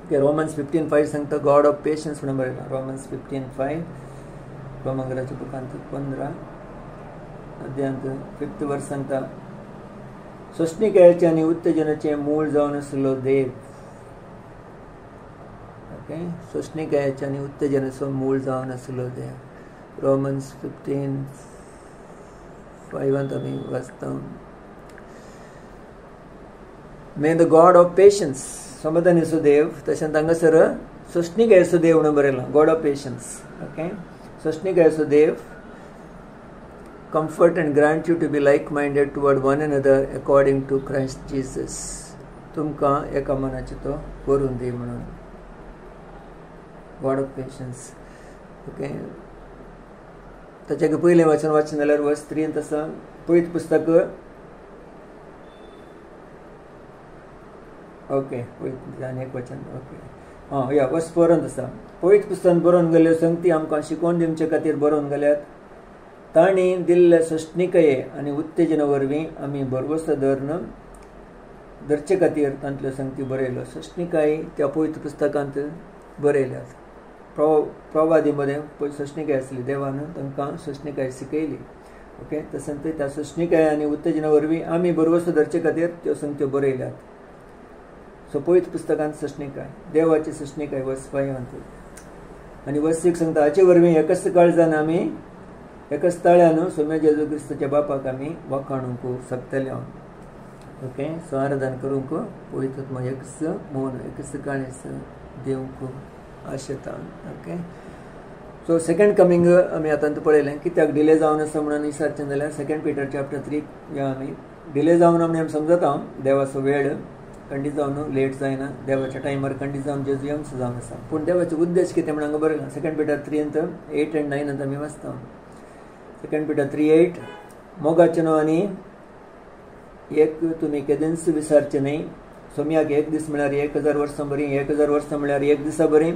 ओके रोमन्स 15:5 सांगता गॉड ऑफ पेशन्स म्हणून बरयलां. रोमन्स 15:5 रोमांगराच्या बुकांत 15 अध्यायांत 5th वर्स सांगता सष्णिकायेचे आनी उत्तेजनाचे मूळ जावन आसलो देव. ओके सष्णिकायेचे आनी उत्तेजनाचो मूळ जावन आसलो देव. रोमन्स 15:5 आमी वाचता. May the God of patience समाधानाचो देव तशेंच हांगासर सष्णिकायेचो देव म्हणून बरयलां. God of patience. ओके सष्णिकायेचो देव comfort and grant you to be like-minded toward one another according to Christ Jesus. तुमकां एका मनाचे तो करून दी म्हणून. God of patience. ओके ताचे पयलें वचन वाचन जाल्यार वर्स 3 आसा. पळयत पुस्तक ओके पळयत आनी एक वचन ओके या वर्स 4 आसा. पळयत पुस्तकांत बरोवन गेल्ल्यो संगती आमकां शिकोवन दिवचे खातीर बरोवन गेल्यात. तांणी दिल्ल्या सष्णिकाये आनी उत्तेजना वरवीं आमी भरवसो धरचे खातीर तांतल्यो संगती बरयल्यो. सष्णिकाय त्या पवित्र पुस्तकांत बरयल्यात. प्रवादी मध्ये सष्णिकाय आसली. देवान तांकां सष्णिकाय शिकयली. ओके तशेंच त्या सष्णिकाय आनी उत्तेजना वरवीं आमी भरवसो धरचे खातीर त्यो संगत्यो बरयल्यात. सो पवित्र पुस्तकांत सष्णिकाय देवाची सष्णिकाय वर्स 5 आनी वर्स 6 सांगता हाचे वरवीं एकच काळजान आमी एकच ताळ्यान सोम्या जेजू क्रिस्ताच्या बापाक आमी वखाणूंक शकतले. ओके सो आराधन करूंक पवित्र एकच मौन एकच काळेस देवंक आशेतान. ओके, सो सेकंड कमिंग आमी आतां पळयलें कित्याक डिले जावन आसा म्हणून विचारचें जाल्यार 2 Peter chapter 3 या आमी डिले जावन म्हणून आमी समजता देवाचो वेळ खंडीत जावन लेट जायना, देवाच्या टायमार खंडीत जावन जेजू यंग्स जावन आसा. पूण देवाचो उद्देश कितें म्हणून हांगा बरयलां 2 Peter 3 8 and 9 आमी वाचता. 2 Peter 3:8 मोगाचे न्हू आनी एक तुमी केदींच विसारचे न्ही. सोम्याक एक दीस म्हळ्यार 1000 वर्सां बरी, 1000 वर्सां म्हळ्यार एक दिसा बरी.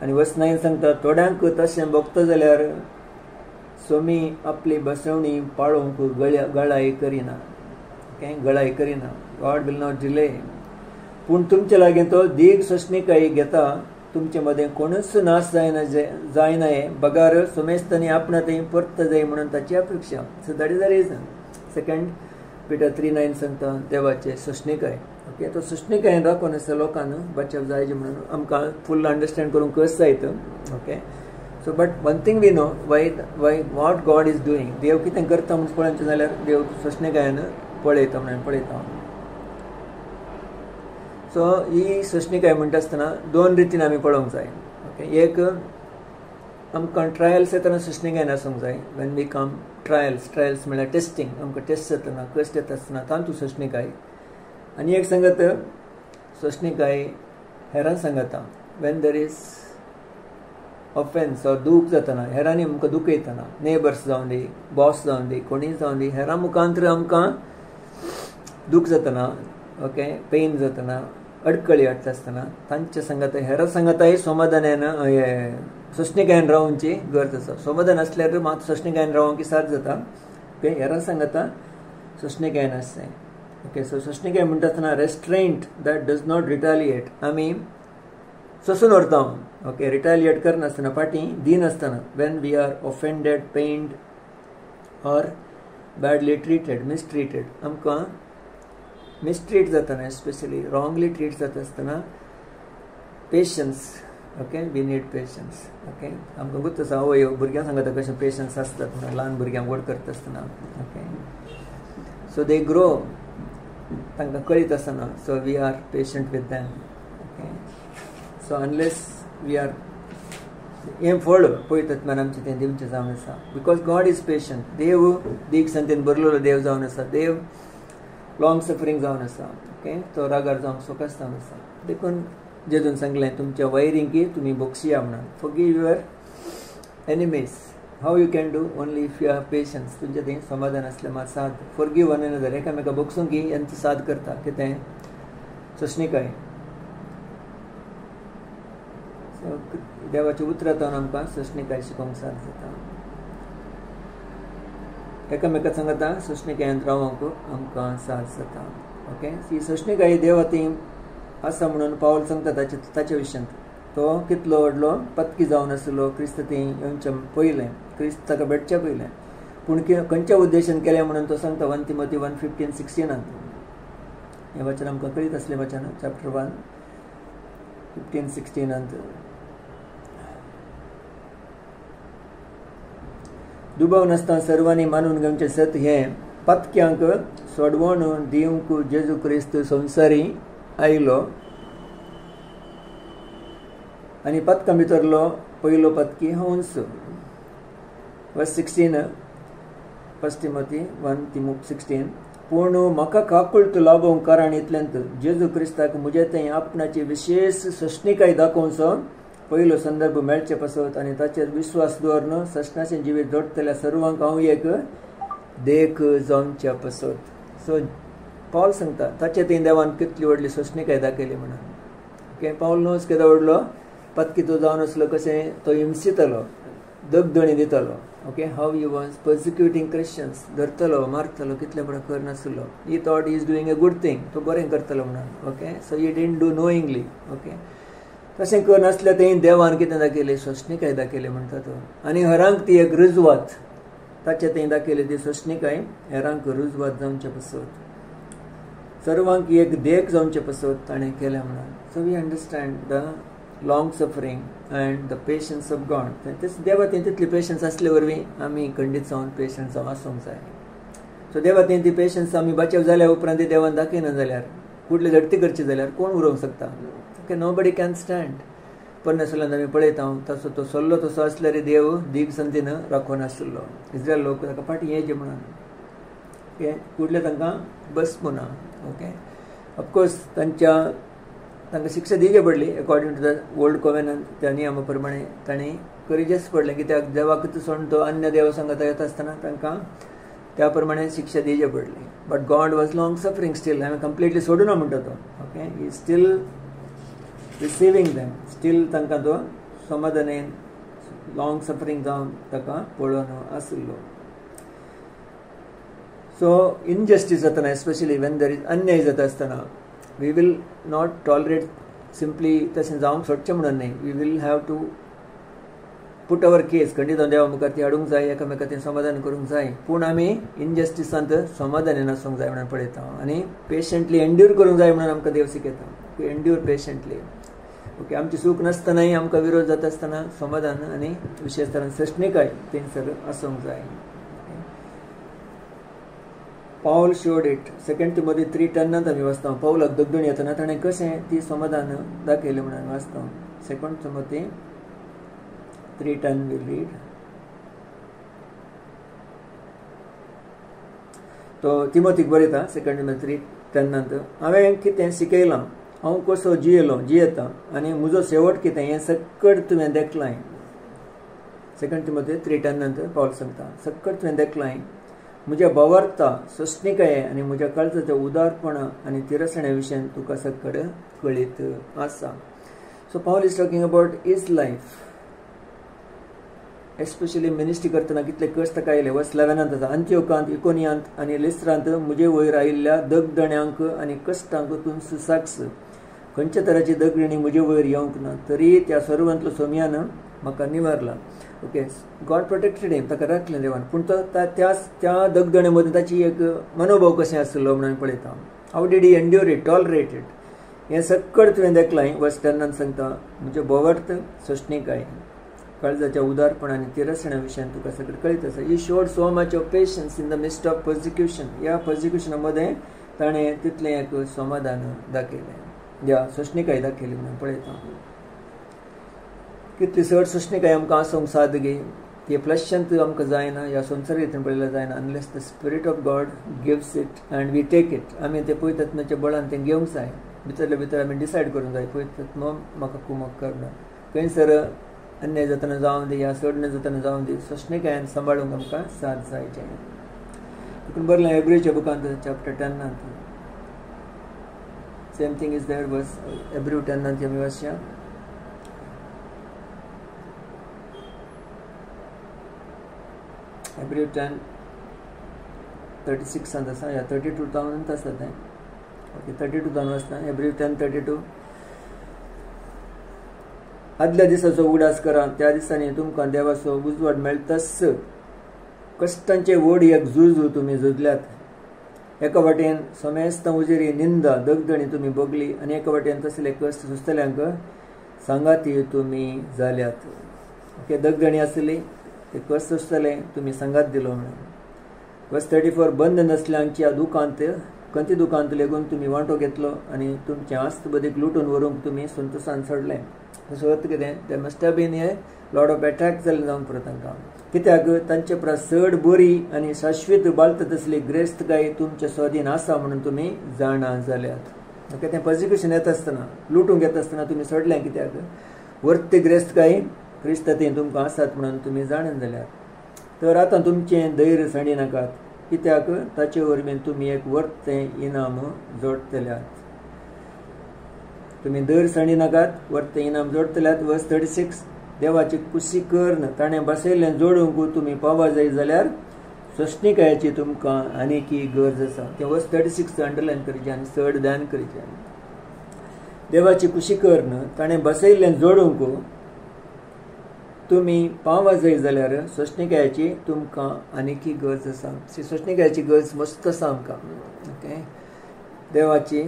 आनी वर्स 9 सांगता थोड्यांक तशें भोगता जाल्यार सोमी आपली बसवणी पाळोवंक गळाई करिना. ओके, गळाई करिना. God will not delay. पूण तुमचे लागीं तो दीग सोंसणीकाय घेता, तुमचे मदें कोणूच नाश जायनाये बगार सोमेस्तांनी आपणातय परत जाय म्हणून ताची अपेक्षा. So that is the region 2 Peter 3:9 सांगता देवाचे सोंसणीकाय. ओके, तो सोंसणीकायेन राखून आसा लोकांक बचाव जायचे म्हणून आमकां फुल अंडरस्टँड करूंक कस जायत. Okay, so but one thing we know why what God is doing. देव कितें करता म्हणून पळोवचें जाल्यार देव सोंसणीकायेन पळयता म्हणून पळयता. सो ही सोंसणीकाय म्हणटा आसतना 2 रितीन आमी पळोवंक जाय. ओके, एक आमकां ट्रायल्स येतना सोंसणीकायेन आसूंक जाय. वेन वी कम ट्रायल्स म्हळ्यार टेस्टींग, आमकां टेस्ट जातना कश्ट येता आसतना तांतू सोंसणीकाय. आनी एक सांगत सोंसणीकाय हेरां सांगता Wien there is offence or दूख जातना, हेरांनी आमकां दुखयतना, नेबर्स जावं दी, बॉस जावं दी, कोणीय जावं दी, हेरां मुखांतर आमकां दूख जातना, ओके, पेन जातना, अडकळी हाडटा आसतना तांचे सांगता हेरां सांगताय समाधानान सोंसणीकायेन रावची गरज आसा. समाधान आसल्यार मात सोंसणीकायेन रावंक साद जाता. ओके, हेरां सांगता सोंसणीकायेन आसचें. ओके, सो सोंसणीकाय म्हणटा आसतना restraint that does not retaliate. आमी सोंसून व्हरता. ओके, रिटालिएट करनासतना फाटीं दिनासतना when we are offended, pained or badly treated, mistreated, आमकां मिसट्रीट जातना स्पेशली रॉंगली ट्रीट जाता आसतना patience. Okay, we need patience. Okay, आमकां गुर्त आसा आवय भुरग्यांक सांगता कशें पेशन्स आसतात म्हणून ल्हान भुरग्यांक व्हड करता आसतना. ओके, सो दे ग्रो, तांकां कळीत आसतना. So we are patient with them. Okay, so unless we are हें फळ पळयतात मन आमचें तें दिवचें जावन आसा. Because God is patient. देव दीक संतेन बरलेलो देव जावन आसा. देव लॉंग सफरींग जावन आसा. ओके, तो रागार जावंक सोकास जावन आसा. देखून जेजून सांगलें तुमच्या वैरींकी तुमी बक्षिया म्हणून. Forgive your enemies. How you can do only if you have patience. तुमचे थंय समाधान आसलें मात साद. फॉरगिव वन एनदर, एकामेका बक्षूंक हेंचो साद करता. कितें सोंसणीकाय. देवाच्या उतरांतल्यान आमकां सोंसणीकाय शिकोवंक साद जाता. एकामेका सांगता सोंसणीकायेन रावंक आमकां साद जाता. ओके, ही सोंसणीकाय देव थंय आसा म्हणून पावल सांगता ताच्या विशयांत. तो कितलो व्हडलो पत्की जावन आसलो क्रिस्त थंय येवचे पयलें, क्रिस्त ताका भेटचे पयलें. पूण खंयच्या उद्देशान केलें म्हणून तो सांगता 1 Timothy 1:15-16. हें वचन आमकां कळीत आसलें वचन चॅप्टर 1 15-16. दुबाव नासतना सर्वांनी मानून घेवचें सत हें पत्क्यांक सोडवण दिवंक जेजू क्रिस्त संवसारी आयलो आनी पत्कां भितरलो पयलो पत्की हंस. वर्स 16 1 Timothy 1:16. पूण म्हाका काकुळट लाभोवंक कारण इतल्यांत जेजू क्रिस्ताक म्हजे थंय आपणाची विशेष सोंसणीकाय दाखोवचो पयलो संदर्भ मेळचे पासत आनी ताचेर विश्वास दवरून सशनाचें जिवीत जोडटल्या सर्वांक हांव एक देख जावच्या पासत. सो पावल सांगता ताचे थंय देवान कितली व्हडली सोंसणीकाय दाखयली म्हणून. ओके, पावल नोस केदो व्हडलो पत्की तो जावन आसलो कशें तो हिंसितलो, दगदणी दितलो. Okay, how he was persecuting Christians, धरतलो मारतलो, कितले बरें करनासलो. He thought he is doing a good thing, तो बरें करतलो म्हणून. Okay, so he didn't do knowingly. Okay, तशें करनासल्या थंय देवान कितें दाखयलें सोंसणीकाय दाखयली म्हणटा तो. आनी हेरांक ती एक रुजवात ताचे थंय दाखयली ती सोंसणीकाय हेरांक रुजवात जावचे पासत, सर्वांक एक देख जावचे पासत ताणें केलें म्हणून. So we understand the long suffering and the patience of God. देवा थंय तितली पेशन्स आसले वरवीं आमी खंडीत जावन पेशन्स जावन आसूंक जाय. सो देवा थंय ती पेशन्स आमी बचाव जाल्या उपरांत देवान दाखयना जाल्यार फुडली झडती करची जाल्यार कोण उरोवंक शकता. Okay, nobody can stand. पन्नासला आमी पळयता तसो तो सल्लो तसो आसल्यार देव दीग संतीन राखून आसलो. इस्रायल लोक ताका फाटी येजे म्हणून ओके कुडले तांकां बस ना. ओके ऑफकोर्स तांकां शिक्षा दिवची पडली अकॉर्डिंग टू द ओल्ड कॉवेनंट. त्या नियमा प्रमाणे तांणी करिचेच पडलें कित्याक देवाक सोडून तो अन्य देवा संगत येता आसतना तांकां त्या प्रमाणे शिक्षा दिवची पडली. But God was long suffering still. हांवें कंप्लिटली सोडूना म्हणटा तो. Okay he still receiving them still तांकां तो समाधानेन लॉंग सफरिंग जावन ताका पळोवन आसलो. सो इनजस्टीस जातना एस्पेशली वेन देर इज अन्याय जाता आसतना we will not tolerate simply तशें जावंक सोडचें म्हणून न्ही. We will have to put our case खंडीत देवा मुखार ती हाडूंक जाय एकामेकांत समाधान करूंक जाय. पूण आमी इनजस्टिसांत समाधानान आसूंक जाय म्हणून पळयता आनी पेशंटली एंड्यूर करूंक जाय म्हणून आमकां देव शिकयता. एंड्यूर पेशंटली. ओके आमची सूख नासतनाय आमकां विरोध जाता आसतना समाधान आनी विशेश तरेन सश्णीकाय तेंचर आसूंक जाय. पाऊल शोड इट 2 तिमोथी 3:10 आमी वाचता. पाऊलाक दगदणी येतना ताणें कशें ती समाधान दाखयलें म्हणून वाचता. 2 तिमोथी 3:10 वी रीड. तो तिमोथीक बरयता 2 तिमोथी 3:10 हांवें कितें शिकयलां हांव कसो जियेता आनी म्हजो शेवट कितें हें सक्कड तुवें देखलाय. 2 तिमोथी 3:10 पाऊल सांगता सक्कड तुवें देखलाय म्हज्या भावार्था सश्णीकाये आनी म्हज्या काळजाच्या उदारपणा आनी तिरसण्या विशयी तुका सक्कड कळीत आसा. सो पाऊल is talking about his life especially ministry करतना कितले कश्ट आयले. वर्स 11 आसा अंत्योकांत इकोनियांत आनी लिस्त्रांत म्हजे वयर आयिल्ल्या दगदण्यांक आनी कश्टांक तूं सुसाक्स. खंयच्या तराची दगदणी म्हजे वयर येवंक ना तरी त्या सर्वांतलो सोम्यान म्हाका निवारला. ओके गॉड प्रोटेक्टेड हिम ताका राखलें देवान. पूण तो त्या दगदणे मदीं ताची एक मनोभाव कशें आसलो म्हणून पळयता. How did he endure it tolerate it. हें सक्कड तुवें देखलाय. वर्स 10 सांगता म्हजे बोवार्थ सश्णीकाय काळजाच्या उदारपण आनी तिरसण्या विशयी तुका सगळें कळीत आसा. He showed so much of patience in the midst of persecution. ह्या पर्सिक्युशना मदें ताणें तितलें एक समाधान दाखयलें या सश्णीकाय दाखयली म्हणून पळयता. कितली चड सश्णीकाय आमकां आसूंक सादगी ती फ्लॅशांत आमकां जायना ह्या संवसार रितीन पळयल्यार जायना unless the spirit of God gives it and we take it. आमी ते पळयत आत्म्याच्या बळान तें घेवंक जाय. भितरल्या भितर आमी डिसायड करूंक जाय पळयत आत्मो म्हाका कुमक करना. खंयसर अन्याय जातना जावं दी या सोडणें जातना जावं दी सश्णीकायेन सांबाळूंक आमकां साथ जायचें. देखून बरलें हेब्रेच्या बुकांत chapter 10 same thing is there verse Hebrew 10 आमी वाचया. हेब्रू 10:36 आसा या 32 आसा तें. ओके 32 वाचता. हेब्रू 10:32 आदल्या दिसाचो उगडास करा त्या दिसांनी तुमकां देवाचो उजवाड मेळटास. कश्टांचे व्हड एक झूज तुमी झुजल्यात. एका वाटेन सोमेस्तां उजेरी निंदा दगदणी तुमी भोगली आनी एका वाटेन तसले कश्ट सुस्तल्यांक सांगाती तुमी जाल्यात. ओके दगदणी आसली ते कश्ट सुस्तले तुमी सांगात दिलो म्हणून. वर्स 34 बंद नसल्यांच्या दुकांत कंती दुकांत लेगून तुमी वांटो घेतलो आनी तुमचें आस्त बदीक लुटून व्हरूंक तुमी संतोशान सोडलें. तसो अर्थ कितें ते मस्ट हॅव बीन हे लॉर्ड ऑफ अटॅक जाल्लें जावंक पुरो तांकां. कित्याक तांचे परस चड बरी आनी शाश्वीत बालता तसली ग्रेस्तकाय तुमच्या स्वाधीन आसा म्हणून तुमी जाणा जाल्यात. ओके तें पर्सिक्युशन येता आसतना लुटूंक येता आसतना तुमी सोडलें कित्याक वर्त ग्रेस्तकाय क्रिस्तांतीन तुमकां आसात म्हणून तुमी जाणून जाल्यात. तर आतां तुमचें धैर्य साडी नाकात कित्याक ताचे वरवीं तुमी एक वर्तें इनाम जोडतल्यात. तुमी धैर्य साडी नाकात वर्तें इनाम जोडतल्यात. वर्स 36 देवाची कुशी कर्ण ताणें बसयल्लें जोडूंक तुमी पावा जाय जाल्यार सश्णीकायाची तुमकां आनीकी गरज आसा. तें वर्स 36 अंडरलायन करचें आनी चड ध्यान करचें. देवाची कुशी कर्ण ताणें बसयल्लें जोडूंक तुमी पावा जाय जाल्यार सश्णीकायाची तुमकां आनीकी गरज आसा. सश्णीकायाची गरज मस्त आसा आमकां. ओके देवाची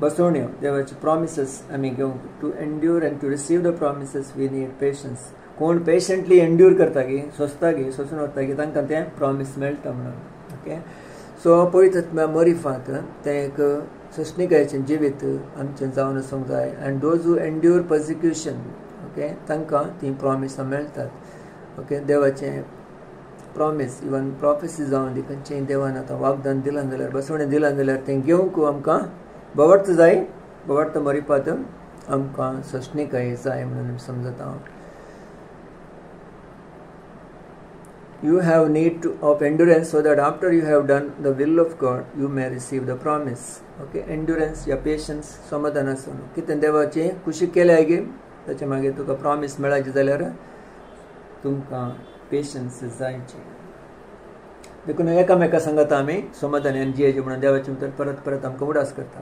बसोवण्यो देवाची प्रॉमिसेस आमी घेवंक to endure and to receive the promises we need patience. कोण पेशंटली एंड्यूर करता गे सोंसता गे सोंसून वता गे तांकां तें प्रॉमिस मेळटा म्हणून. ओके सो पळयतात मरिफात ते एक सश्णिकायेचें जिवीत आमचें जावन आसूंक जाय एंड दोज हू एंड्यूर पर्सिक्युशन ओके तांकां ती प्रॉमिसां मेळटात ओके देवाचें प्रॉमीस इवन प्रॉफेसी जावन दी खंयचेंय देवान आतां वागदान दिलां जाल्यार बसवणें दिलां जाल्यार तें घेवंक आमकां बवडत जाय बवडत मरिपात आमकां सश्णिकाय जाय म्हणून समजता You have need of endurance so that after you have done the will of God, you may receive the promise. Okay, endurance या patience समाधान आसून कितें देवाची खुशी केल्या गे ताचे मागीर तुका प्रॉमिस मेळाची जाल्यार तुमकां पेशन्स जायचे देखून एकामेका सांगता आमी समाधानान जियेचें म्हणून देवाचे भितर परत परत आमकां उडास करता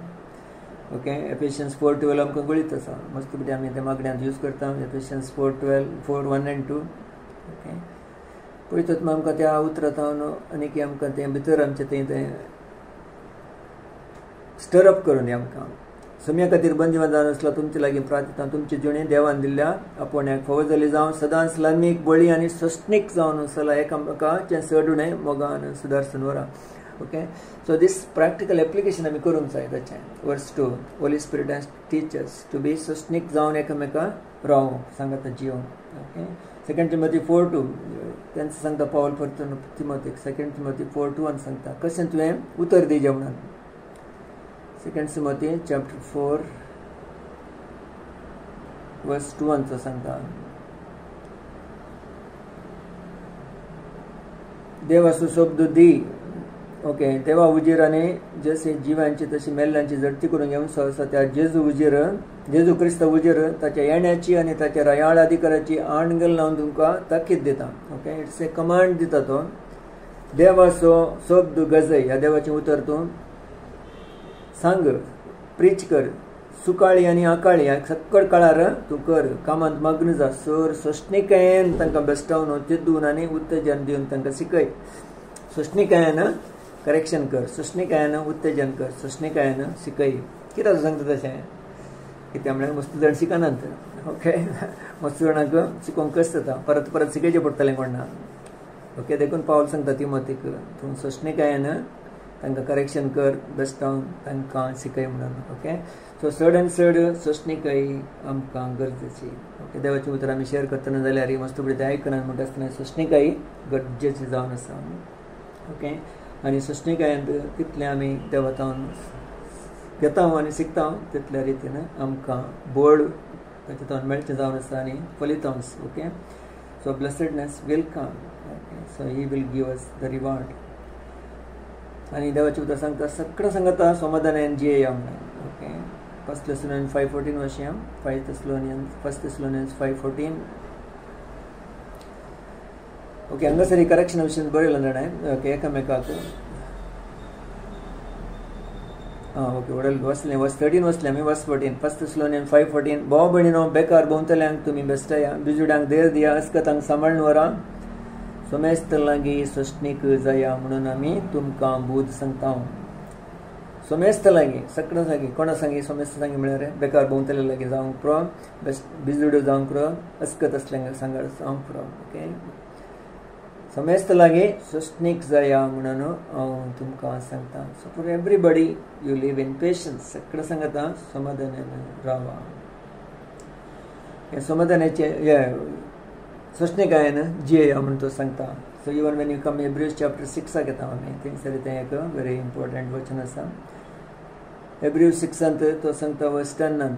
ओके एफिशियन्स 4:12 आमकां गळीत आसा मस्त कितें आमी ते मागण्यांत यूज करता एफिशियन्स 4:1 and 2 ओके पळयतात मग आमकां त्या उतरांत आनी आमकां तें भितर आमचें तें स्टरअप करून आमकां सम्या खातीर बंदिवान जावन आसलो तुमचे लागीं प्रार्थना तुमचे जिणे देवान दिल्ल्या आपोण्याक फवजली जावन सदांच लामीक बळी आनी सश्णीक जावन आसला एकामेकाचें सडुणें मोगान सुदारसून व्हरा okay so this practical application आमी करूंक जाय ताचें verse 2 holy spirit has teach us to be सश्णीक जावन एकामेका रावूंक सांगता जियोंक ओके 2 Timothy 4:2 तेंच सांगता पावल परतून तिमोथीक 2 Timothy 4:2 सांगता कशें तुवें उतर दिजें म्हणून 2 Timothy chapter 4 verse 2 सांगता देवाचो शब्द दी ओके देवा उजीराने जसे जिवांची तशी मेल्ल्यांची जडती करून घेवन सहसा त्या जेजू क्रिस्त उजीर ताच्या येण्याची आणि ताच्या रयाळ अधिकाराची आणगल लावन तुमकां ताकीद दिता ओके इट्स ए कमांड दिता तो देवाचो शब्द गजय ह्या देवाचें उतर तूं सांग प्रीच कर सुकाळी आनी आकाळी ह्या सक्कळ काळार तूं कर कामांत मग्न जा सर सश्णिकायेन तांकां बेस्टावन चिद्दून आनी उत्तेजन दिवन तांकां शिकय सश्णिकायेन करेक्शन कर सश्णिकायेन उत्तेजन कर सश्णिकायेन शिकय कित्याक सांगता तशें कित्याक म्हळ्यार मस्त जाण शिकनात ओके मस्त जाणांक शिकोवंक कश्ट जाता परत परत शिकयचें पडटलें कोण ना ओके देखून पावल सांगता तिमोथीक तूं सश्णिकायेन तांकां करेक्शन कर बेस्टावन तांकां शिकय म्हणून ओके सो चड आनी चड सश्णिकाय आमकां गरजेची ओके देवाचें उतर आमी शेअर करतना जाल्यार मस्त बरें तें आयकनात म्हणटा आसतना सश्णिकाय गरजेची जावन आसा ओके आनी सश्णिकायेंत कितलें आमी देवातावन घेता आनी शिकता तितल्या रितीन आमकां बोड तातूंत मेळचें जावन आसा आनी फलितांस okay so blessedness will come okay so he will give us the reward आनी देवाचें उतर सांगता सगळें सांगता समाधानान जियेया म्हणून ओके 1 Thessalonians 5:14 वाचया 1 Thessalonians 5:14 ओके हांगासर करेक्शन विशयी बरयलें जाणा ओके एकामेकाक ओके वडल वसलें वर्स 13 वसलें आमी वर्स 14 1 Thessalonians 5:14 भाव भयणीनो बेकार भोंवतल्यांक तुमी बेश्टाया बिजुड्यांक देर दिया अस्कतांक सांबाळून व्हरा सोमेस्त लागीं सश्णीक जाया म्हणून आमी तुमकां बूद सांगता सोमेस्त लागीं सगळ्यां लागीं कोणा सांगी सोमेस्त सांगी म्हळ्यार बेकार भोंवतल्या लागीं जावंक पुरो बिजुड्यो जावंक पुरो अस्कत असल्यांक सांगाड जावंक पुरो ओके सोमेस्त लागीं सश्णीक जाया म्हणून हांव तुमकां सांगता so for everybody you live in patience सगळें सांगता समाधानान रावा हे समाधानाचे हे सश्णिकायेन जियेया म्हणून तो सांगता so even Wien you come Hebrews chapter 6 घेता आमी थिंगसर तें एक वेरी इम्पॉर्टंट वचन आसा Hebrews 6 तो सांगता वर्स 10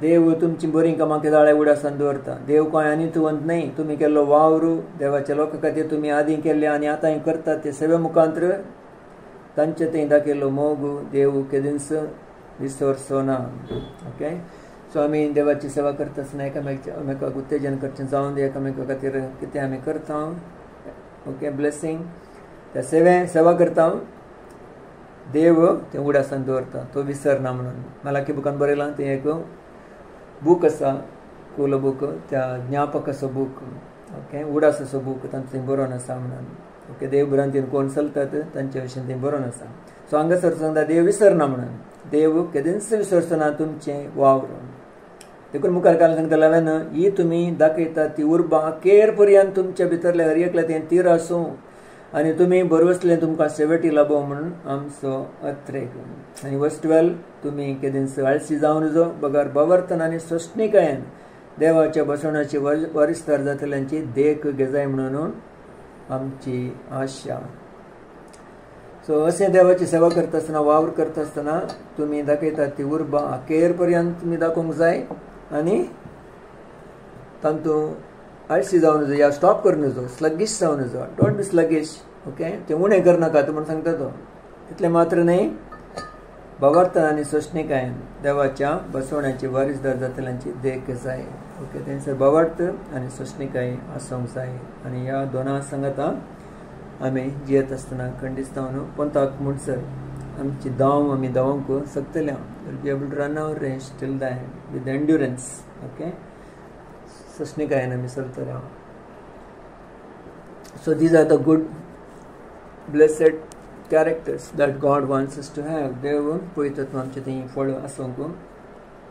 देव तुमची बरी कामां केदाळे उडासान दवरता देव काय आनी तुवंत न्ही तुमी केल्लो वावर देवाच्या लोकां खातीर तुमी आदीं केल्ले आनी आतांय करतात ते सेवे मुखांतर तांचे थंय दाखयल्लो मोग देव केदींच विसरचो ना ओके सो आमी देवाची सेवा करता आसतना एकामेकाक उत्तेजन करचें जावन दी एकामेका खातीर कितें आमी करता ओके ब्लेसिंग त्या सेवा करता देव तें उडासान दवरता तो विसरना म्हणून मलाकी बुकान बरयलां तें एक बूक आसा कोलो बूक त्या ज्ञापकाचो बूक ओके उडासाचो बूक तांचो थंय बरोवन आसा म्हणून ओके देव भ्रांतीन कोण चलतात तांचे विशयी थंय बरोवन आसा सो हांगासर सांगता देव विसरना म्हणून देव केदींच विसरचो ना तुमचें वावर देखून मुखार काल सांगता 11 ही तुमी दाखयता ती उर्बा अखेर पर्यंत तुमच्या भितरल्या हर एकल्या तें तीर आसूं आनी तुमी बरवसले तुमकां शेवटी लाभो म्हणून आमचो अत्रेक. आनी वर्स 12 तुमी केदींच आळसी जावन नजो बगार बावर्तन आनी सोशणिकायेन देवाच्या बसवण्याची वारिसदार जातल्यांची देख घेजाय म्हणून आमची आशा. सो अशें देवाची सेवा करता आसतना वावर करता आसतना तुमी दाखयतात ती उर्बा अखेर पर्यंत तुमी दाखोवंक जाय आनी तातूंत आळसी जावन नजो या स्टॉप करून नजो, स्लगिश जावन नजो. Don't be sluggish. ओके, ते उणें करनाका म्हणून सांगता तो. इतलें मात्र न्ही, बावर्तन आनी सोशणिकायेन देवाच्या बसवण्याची वारिसदार जातल्यांची देख जाय. ओके, थंयसर बावर्त आनी सोशणिकाय आसूंक जाय. आनी ह्या दोना सांगाता आमी जियेत आसतना खंडिस्तांव न्हू पंथाक म्हणसर आमची दाव आमी धांवूंक शकतले. Be able to run our race till the end with endurance. Okay, सोशणिकायेन आमी चलतले. So these are the good blessed characters that God wants us to have. देव पळयतात आमचे थंय फळ आसूंक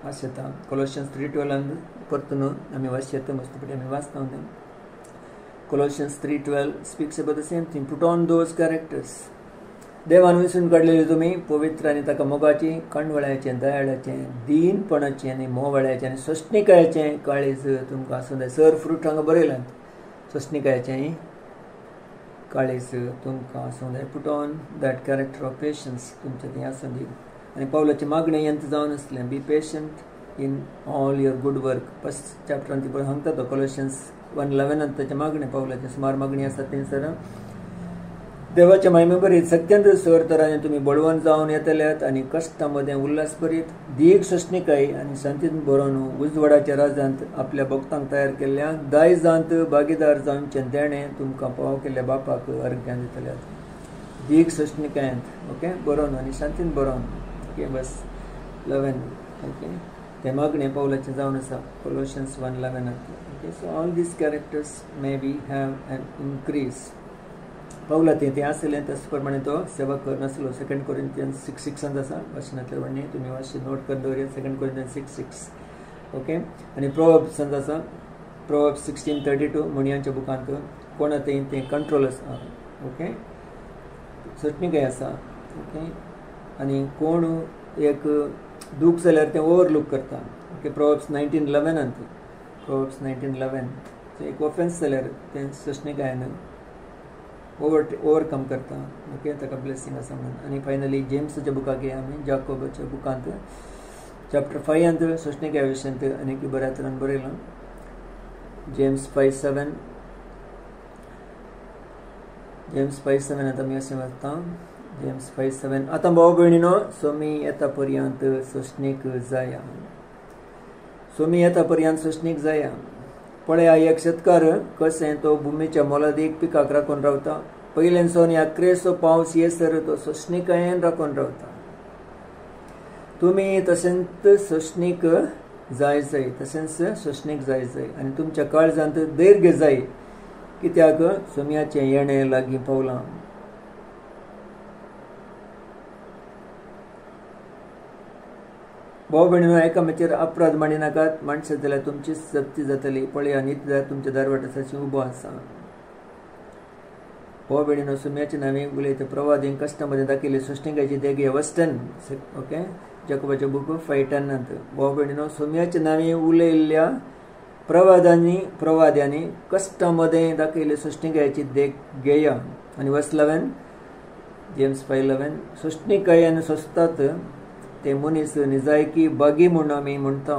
आशेता. कोलोशियन्स 3:12 परतून आमी वाचयता मस्तपटी आमी वाचता. Colossians 3:12 speaks about the same thing. Put on those characters. देवान विसरून काडलेली तुमी पवित्र आनी ताका मोगाची, कणवळ्याचे, दयाळाचे, दीनपणाचे आनी मोवळ्याचे आनी सोशणिकायाचे काळीज तुमकां आसूं जाय. सर फ्रूट हांगा बरयलां. सोशणिकायाचे काळीज तुमकां आसूं जाय. Put on that character of patience तुमचे थंय आसूं दी. आनी पावलाची मागणी यंत जावन आसलें. Be patient in all your good work. First चॅप्टरान ती सांगता तो कोलोशियन्स 1:11 ताचे मागणे पावलाचे सुमार मागणी आसा थंयसर. देवाच्या महिमे बरीत सत्यंत सर तरांनी तुमी बळवंत जावन येतल्यात आनी कश्टां मदें उल्हास बरीत दीग सोशणिकाय आनी शांतीन बरोवन उजवाडाच्या राजांत आपल्या भक्तांक तयार केल्ल्या दायजांत भागीदार जावचे देणें तुमकां पाव केल्ल्या बापाक अर्घ्यान दितल्यात. दीग सोशणिकायंत ओके बरोवन आनी शांतीन बरोवन. ओके बस 11. ओके, ते मागणे पावलाचें जावन आसा कोलोशियन्स 1:11. Okay, so all these characters maybe have an increase. पावला ते आसलें त्याच प्रमाणे तो सेवा करनासलो. 2 Corinthians 6:6 आसा वाचनांतले वडणी तुमी वाचून नोट करून दवरया. 2 Corinthians 6:6. ओके, आनी प्रोवर्ब्स आसा. प्रोवर्ब्स 16:32 म्हणयांच्या बुकांत कोणा ते कंट्रोल आसा. ओके, सोशणिकाय आसा. ओके, आनी कोण एक दूख जाल्यार तें ओवरलूक करता. Okay, proverbs 19:11 Proverbs 19:11. So एक ऑफेन्स जाल्यार तें सोशणिकायेन ओवरकम करता. ओके, ताका ब्लेसिंग आसा म्हणून. आनी फायनली जेम्साच्या बुकाक या आमी जाकोबाच्या बुकांत चॅप्टर 5 सोशणिकाय विशयांत आनीक बऱ्या तरेन बरयलां. जेम्स 5:7. जेम्स 5:7 आतां आमी अशें वाचता. जेम्स 5:7. आतां भाव भयणीनो सोमी येता पर्यंत सोशणीक जाया. सोमी येता पर्यंत सोशणीक जाया. पळया एक शेतकार कशें तो भुमीच्या मोलादीक पिकाक राखून रावता. पयलेंसोन अकरेसो पावस येसर तो सोशणिकायेन राखून रावता. तुमी तशेंच सोशणीक जाय तशेंच सोशणीक जाय आनी तुमच्या काळजांत धैर्य जाय कित्याक सोम्याचें येणें लागीं पावलां. भाव भयणीनो एकामेचेर अपराध मांडिनाकात. माणसां जाल्यार तुमची जप्ती जातली. पळया नितदार तुमच्या दारवाटासाची उबो आसा. भाव भयणीनो सोम्याच्या नांवे उलयता प्रवादीन कश्टां मदें दाखयली सोशणिकायची देग वस्टन. Okay, जाकोबाच्या book 5:10. भाव भयणीनो सोम्याच्या नांवे उलयल्ल्या प्रवाद्यांनी कश्टां मदें दाखयली सोशणिकायची देग घेया. आनी वर्स 11 जेम्स 5:11. सोशणिकायेन सोंसतात ते मनीस निजायकी बागी म्हूण आमी म्हणटा.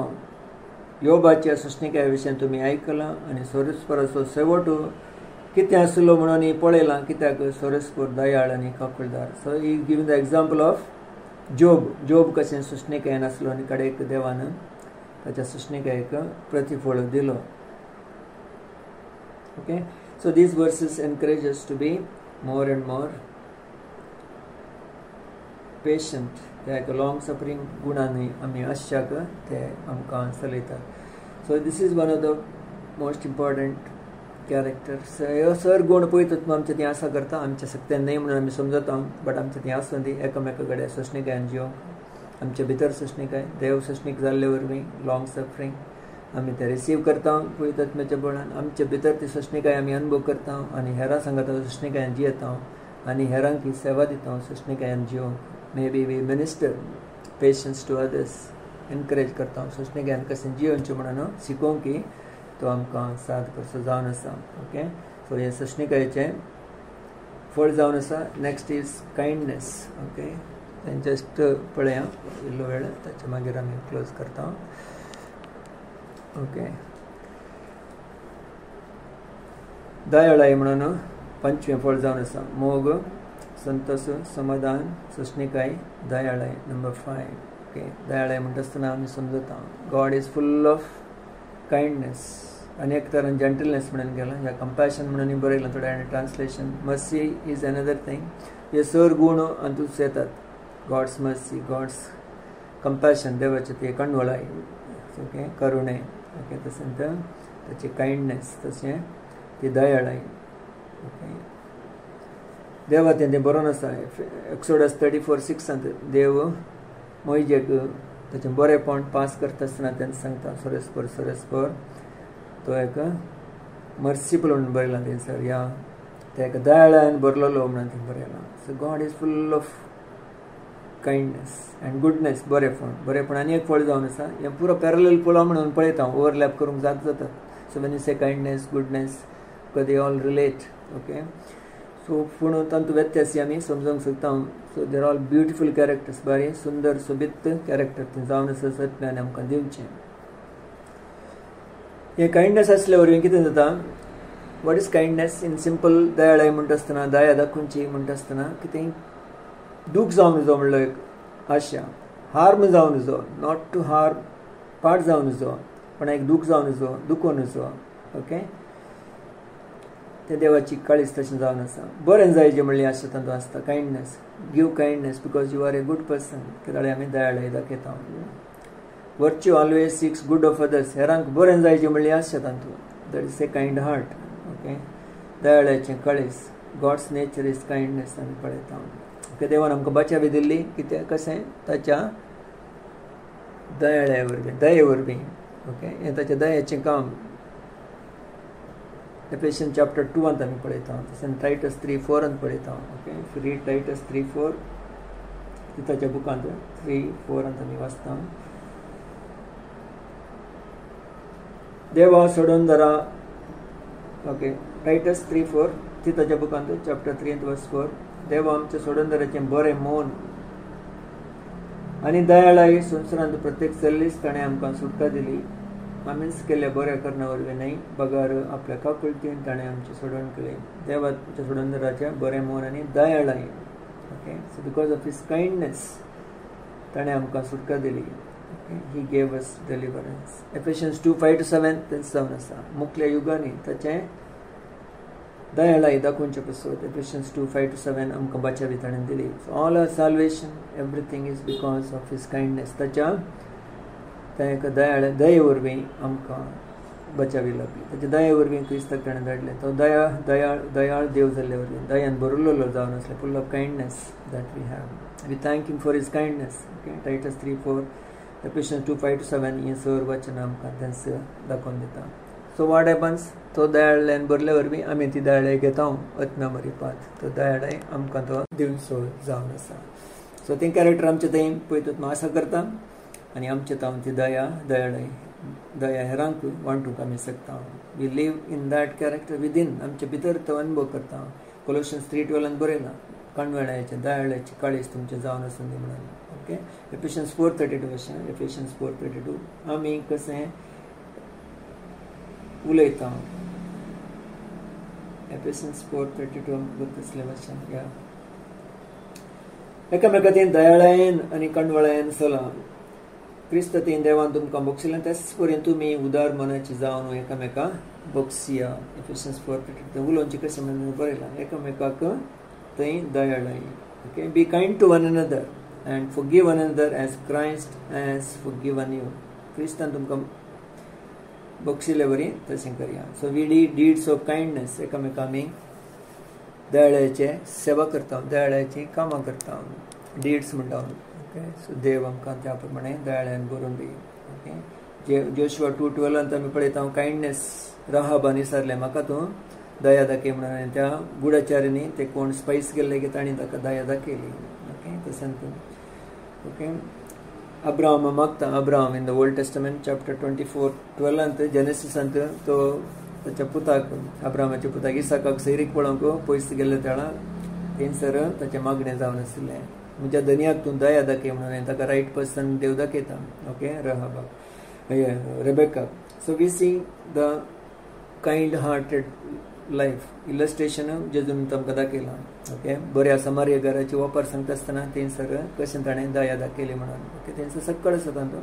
योबाच्या सोशणिकाय विशयी तुमी आयकलां आनी सोरस्पराचो शेवट कितें आसलो म्हणून पळयलां कित्याक सोरस्पर दयाळ आनी काकुळदार. So he given the example of Job कशें सोशणिकायेन आसलो आनी कडेक देवान ताच्या सोशणिकायेक प्रतिफळ दिलो. Okay, so these verses encourage us to be more and more patient. ते एक लॉंग सफरींग गुणांनी आमी आशाक ते आमकां चलयतात. So this is one of the most important characters. ह्यो सर गुण पळयतात आमचे थंय आसा करता. आमचे सक्तेन न्हय म्हणून आमी समजता बट आमचे थंय आसूं दी एकामेका कडेन सोशणिकायेन जिवंक. आमचे भितर सोशणिकाय देव सोशणीक जाल्ले वरवीं लॉंग सफरींग आमी ते रिसीव करता पवित्र आत्म्याच्या बळान आमचे भितर ती सोशणीकाय आमी अनुभव करता आनी हेरां सांगता सोशणीकायान जियेता आनी हेरांक ही सेवा दिता सोशणीकायान जिवंक may be we minister patience to others encourage करता सोशणीकायान कशें जियोवचें म्हणून शिकोवंक की तो आमकां साथ कसो जावन आसा ओके सो हे सोशणीकायेचें फळ जावन आसा next is kindness okay just पळया इल्लो वेळ ताचे मागीर आमी क्लोज करता ओके दयाळाय म्हणून पंचवें फळ जावन आसा मोग संतोष समाधान सोशणीकाय दयाळाय नंबर 5 ओके दयाळाय म्हणटा आसतना आमी समजता God is full of kindness आनी एक तरान जंटलनेस म्हणून गेला ह्या कंपॅशन म्हणून बरयलां थोड्या translation mercy is another thing हे सर गुण हातूंत येतात गॉड्स मर्सी गॉड्स कंपॅशन देवाचे ते कणवळाय ओके करुणे ओके तशें ताची कायंडनेस तशें ती दयाळाय ओके देवा तें बरोवन आसा एक्सोडस 34:6 देव मोइजेक ताचें बरेंपण पास करता आसतना तें सांगता सोरेस्पर तो एक मर्सिफूल म्हणून बरयलां थंयसर या ते एक दयाळान बरलोलो म्हणून थंय बरयलां so God is full of kindness and goodness बरेपण आनी एक फळ जावन आसा हें पुरो पॅरलल पळोवं म्हणून पळयता ओवरलॅप करूंक जाता so when you say kindness goodness they all relate okay so पूण तातूंत व्यत्यास आमी समजूंक शकता so they're all beautiful characters बरें सुंदर सोबीत कॅरेक्टर थंय जावन आसा सत्म्यान आमकां दिवचें हे कायंडनेस आसल्या वरवीं कितें जाता what is kindness in simple दयाळाय म्हणटा आसतना दया दाखोवची म्हणटा आसतना कितें दूख जावन जो म्हणलो एक आशा हार्म जावन जो नॉट टू हार्म पाड जावन जो पण एक दूख जावन जो दुखोवन जो ओके ते देवाची काळीज तशें जावन आसा बरें जाय जें म्हणलें आशा तातूंत आसता kindness give kindness because you are a good person कित्याक आमी दयाळाय दाखयता virtue always seeks good of others हेरांक बरें जाय जें म्हणलें आसता तातूंत that is a kind heart okay दयाळाचें काळीज गॉड्स नेचर इज कायंडनेस आमी पळयता ओके देवान आमकां बचावी दिल्ली कितें कशें ताच्या दयाळ्या वरवीं दये वरवीं ओके हें ताच्या दयेचें काम एफेशियन चॅप्टर 2 आमी पळयता तशें टायटस 3:4 पळयता ओके रीड टायटस 3:4 ताच्या बुकांत 3:4 आमी वाचता देवा सोडून धरा ओके टायटस 3:4 ती ताच्या बुकांत चॅप्टर 3:4 देवा आमच्या सोडून धराचें बरें मौन आनी दयाळाय संवसारांत प्रत्येक चल्लीस ताणें आमकां सुटका दिली आमीच केल्ले बरें करना वरवीं न्हय बगार आपल्या काकुळटीन ताणें आमची सोडवण केली देवाच्या सोडून धराचें बरें मौन आनी दयाळाय okay so because of his kindness ताणें आमकां सुटका दिली ही गेव अस डिलिव्हरन्स एफेशियन्स 2:5-7 तेंच जावन आसा मुखल्या युगांनी ताचें दयाळाय दाखोवचें पसत एफेशियन्स 2:5-7 आमकां बचावी ताणें दिली so all our salvation everything is because of his kindness ताच्या दये वरवीं आमकां बचावी लागली ताच्या दये वरवीं क्रिस्ताक ताणें धाडलें तो दयाळ देव जाल्ले वरवीं दयान बरयल्लो जावन आसलें full of kindness that we have we thank him for his kindness okay Titus 3:4 Ephesians 2:5-7 हें सर वचन आमकां तेंच दाखोवन दिता सो वॉट हॅपन्स तो दयाळ्यान बरले वरवीं आमी ती दयाळाय घेता आत्म्या मरिपात तो दयाळाय आमकां तो दिवचो जावन आसा सो तें कॅरेक्टर आमचे थंय पळयतूत आशा करता आनी आमचे तावन ती दयाळाय दया हेरांक वांटूंक आमी शकता we live in that character within आमचे भितर तो अनुभव करता कोलोशियन्स 3:12 बरयलां कणवेळाचें दयाळाची काळीज तुमचें जावन आसूं दी म्हणून ओके एफेशियन्स 4:32 अशें एफेशियन्स 4:32 आमी कशें उलयता एफेशियन्स 4:32 आमकां तसलें भाशेन या एकामेकांत दयाळायेन आनी कणवळायेन चला क्रिस्त तीन देवान तुमकां बक्षिल्लें तेच परेन तुमी उदार मनाची जावन एकामेकां बक्षिया एफेशियन्स 4:32 उलोवचें कशें म्हणून बरयलां एकामेकाक थंय दयाळाय okay be kind to one another and forgive one another as Christ has forgiven you क्रिस्तान तुमकां बक्षिल्ले वरी तशें करया so we deeds of kindness एकामेकां आमी दयाळाचे सेवा करता दयाळाची कामां करता डीड्स म्हणटा ओके सो देव आमकां त्या प्रमाणे दयाळ्यान बरोवन दी ओके जोशुआ 2:12 आमी पळयता कायंडनेस राहाबान विचारलें म्हाका तूं दया दाखय म्हणून आनी त्या गुडाचार्यांनी ते कोण स्पायस गेल्ले की तांणी ताका दया दाखयली. ओके तसंत ओके अब्राहम मागता Abraham in the old testament chapter 24:12 जेनेसिसांत तो ताच्या पुताक अब्राहमाच्या पुताक इसाकाक सैरीक पळोवंक पयस गेल्ले तेळा थंयसर ताचें मागणें जावन आशिल्लें म्हज्या धन्याक तूं दया दाखय म्हणून ताका रायट पर्सन देव दाखयता. ओके राहाबाक Rebecca. So we see the kind hearted life illustration जेजून तांकां दाखयलां. ओके बऱ्या समार्य घराची वापर सांगता आसतना थंयसर कशें ताणें दया दाखयली म्हणून. ओके थंयसर सक्कळ आसा तांचो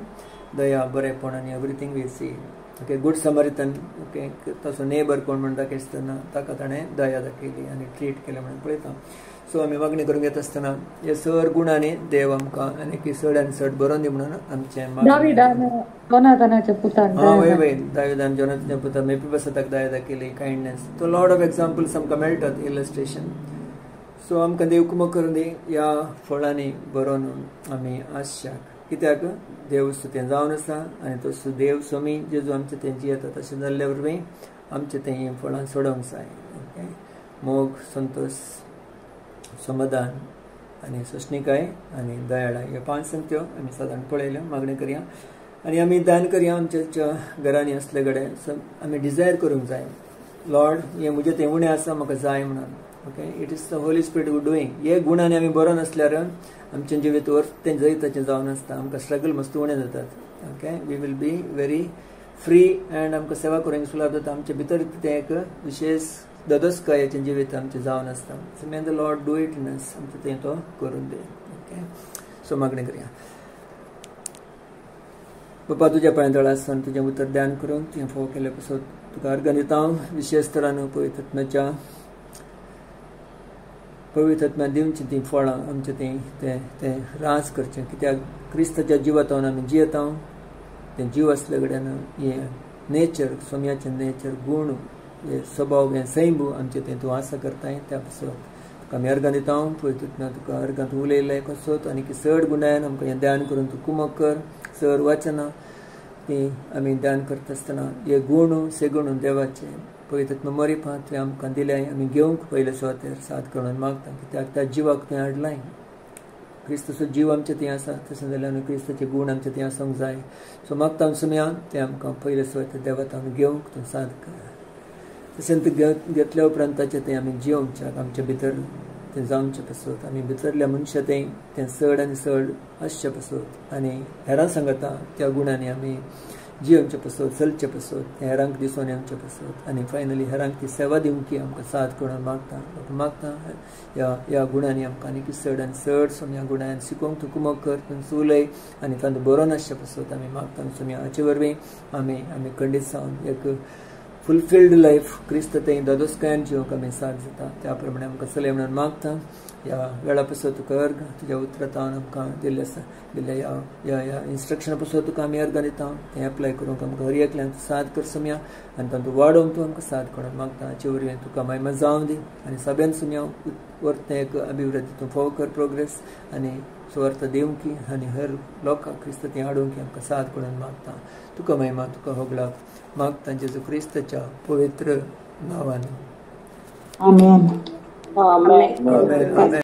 दया बरेपण आनी everything we see. Okay good Samaritan okay ताचो नेबर कोण म्हण दाखयतना ताका ताणें दया दाखयली आनी ट्रीट केलें म्हणून पळयता. सो आमी मागणी करूंक येता आसतना हे सर गुणांनी देव आमकां आनी चड आनी चड बरोवन दी म्हणून आमचें जोनाथनाच्या पुतान वय वय दाविदान जोनाथनाच्या पुताक मेफिबोशेताक दया दाखयली कायंडनेस. तो लॉर्ड ऑफ एग्जाम्पल्स आमकां मेळटात इलस्ट्रेशन. सो आमकां देव कुमो करून दी ह्या फळांनी बरोवन आमी आसशाक कित्याक देव सुतें जावन आसा आनी तो देव सोमी जेजू आमचे तेंची येता तशें जाल्ल्या वरवीं आमचे तें फळां सोडोवंक जाय. ओके मोग संतोश समाधान आनी सोशणिकाय आनी दयाळाय ह्यो 5 संगत्यो आमी सादारण पळयल्यो. मागणी करया आनी आमी दान करया आमच्या घरांनी असले कडेन आमी डिजायर करूंक जाय लॉर्ड हे म्हजें तें उणें आसा म्हाका जाय म्हणून. Okay it is the holy spirit who doing. हे गुणांनी आमी बरो नासल्यार आमचें जिवीत तें जैताचें जावन आसता आमकां स्ट्रगल मस्त उणें जातात. Okay we will be very free and आमकां सेवा करूंक सुलभ जाता. आमचे भितर तें एक विशेष ददस्कायाचें जिवीत आमचें जावन आसता. So may the Lord do it in us आमचें तें तो करून दे. ओके सो मागणी करया. बापा तुज्या पांयतळा आसन तुजें उतर ध्यान करून तुवें फोव केले पासून तुका अर्घ दिता हांव विशेश तरान पवित्र आत्म्याच्या पवित्र आत्म्या दिवची ती फळां आमचें तें रास करचें कित्याक क्रिस्ताच्या जिवांतून आमी जियेता तें जीव आसले कडेन हें नेचर सोम्याचें नेचर गूण हे स्वभाव हें सैंबू आमचें तें तूं आसा करताय त्या पासून तुका आमी अर्घ दिता पवित्र आत्म्या तुका अर्घांत उलयलें कसोत आनी चड गुणायन आमकां हें ध्यान करून तूं कुमक कर. सर वाचनां ती आमी ध्यान करता आसतना हे गूण सेगूण देवाचे पवित्र आत्मा मरीफा तुवें आमकां दिल्याय आमी घेवंक पयले सुवातेर साद करून मागता कित्याक त्या जिवाक तुवें हाडलाय. क्रिस्ताचो जीव आमचें थंय आसा तशें जाल्यार आमी क्रिस्ताचे गूण आमचें थंय आसूंक जाय. सो मागता सुमया तें आमकां पयले सुवातेर देवात आमी घेवंक तूं साद कर. तशें घेतल्या उपरांत ताचें तें आमी जियोवच्याक आमचे भितर तें जावचें पासून आमी भितरल्या मनशां तें चड आनी चड आसचें पासून आनी हेरां सांगता त्या गुणांनी आमी जियोवचें पासून चलचें पासून हेरांक दिसून येवचें पासून आनी फायनली हेरांक ती सेवा दिवंकी आमकां साद करून मागता ह्या गुणांनी आमकां आनी चड आनी चड ह्या गुणांनी शिकोवंक तूं कुमक कर तूं उलय आनी तांचो बरो नासचें पासून आमी मागता सुमया हाचे वरवीं आमी खंडीत जावन एक फुलफिल्ड लायफ क्रिस्त तें दोदोसकायान जिवंक आमी साद जाता त्या प्रमाणे आमकां चलय म्हणून मागता. ह्या वेळा पासून तुका अर्घ तुज्या उतरांतान आमकां दिल्लें आसा दिल्ल्या ह्या इंस्ट्रक्शना पासून तुका आमी अर्घ दिता तें एप्लाय करूंक आमकां हर एकल्यान साद कर सुमया आनी तातूंत वाडोवन तूं आमकां साद करून मागता. हाचे वरवीं तुका महिमा जावं दी आनी सगळ्यांत सुमया परतें एक अभिवृद्धी तूं फोव कर प्रोग्रेस आनी सुवार्थ दिवंकी आनी हर लोकांक क्रिस्त तें हाडूंकी आमकां साद करून मागता. तुका महिमा तुका होगला मागता जेजू क्रिस्ताच्या पवित्र नांवान. आमेन. आमेन.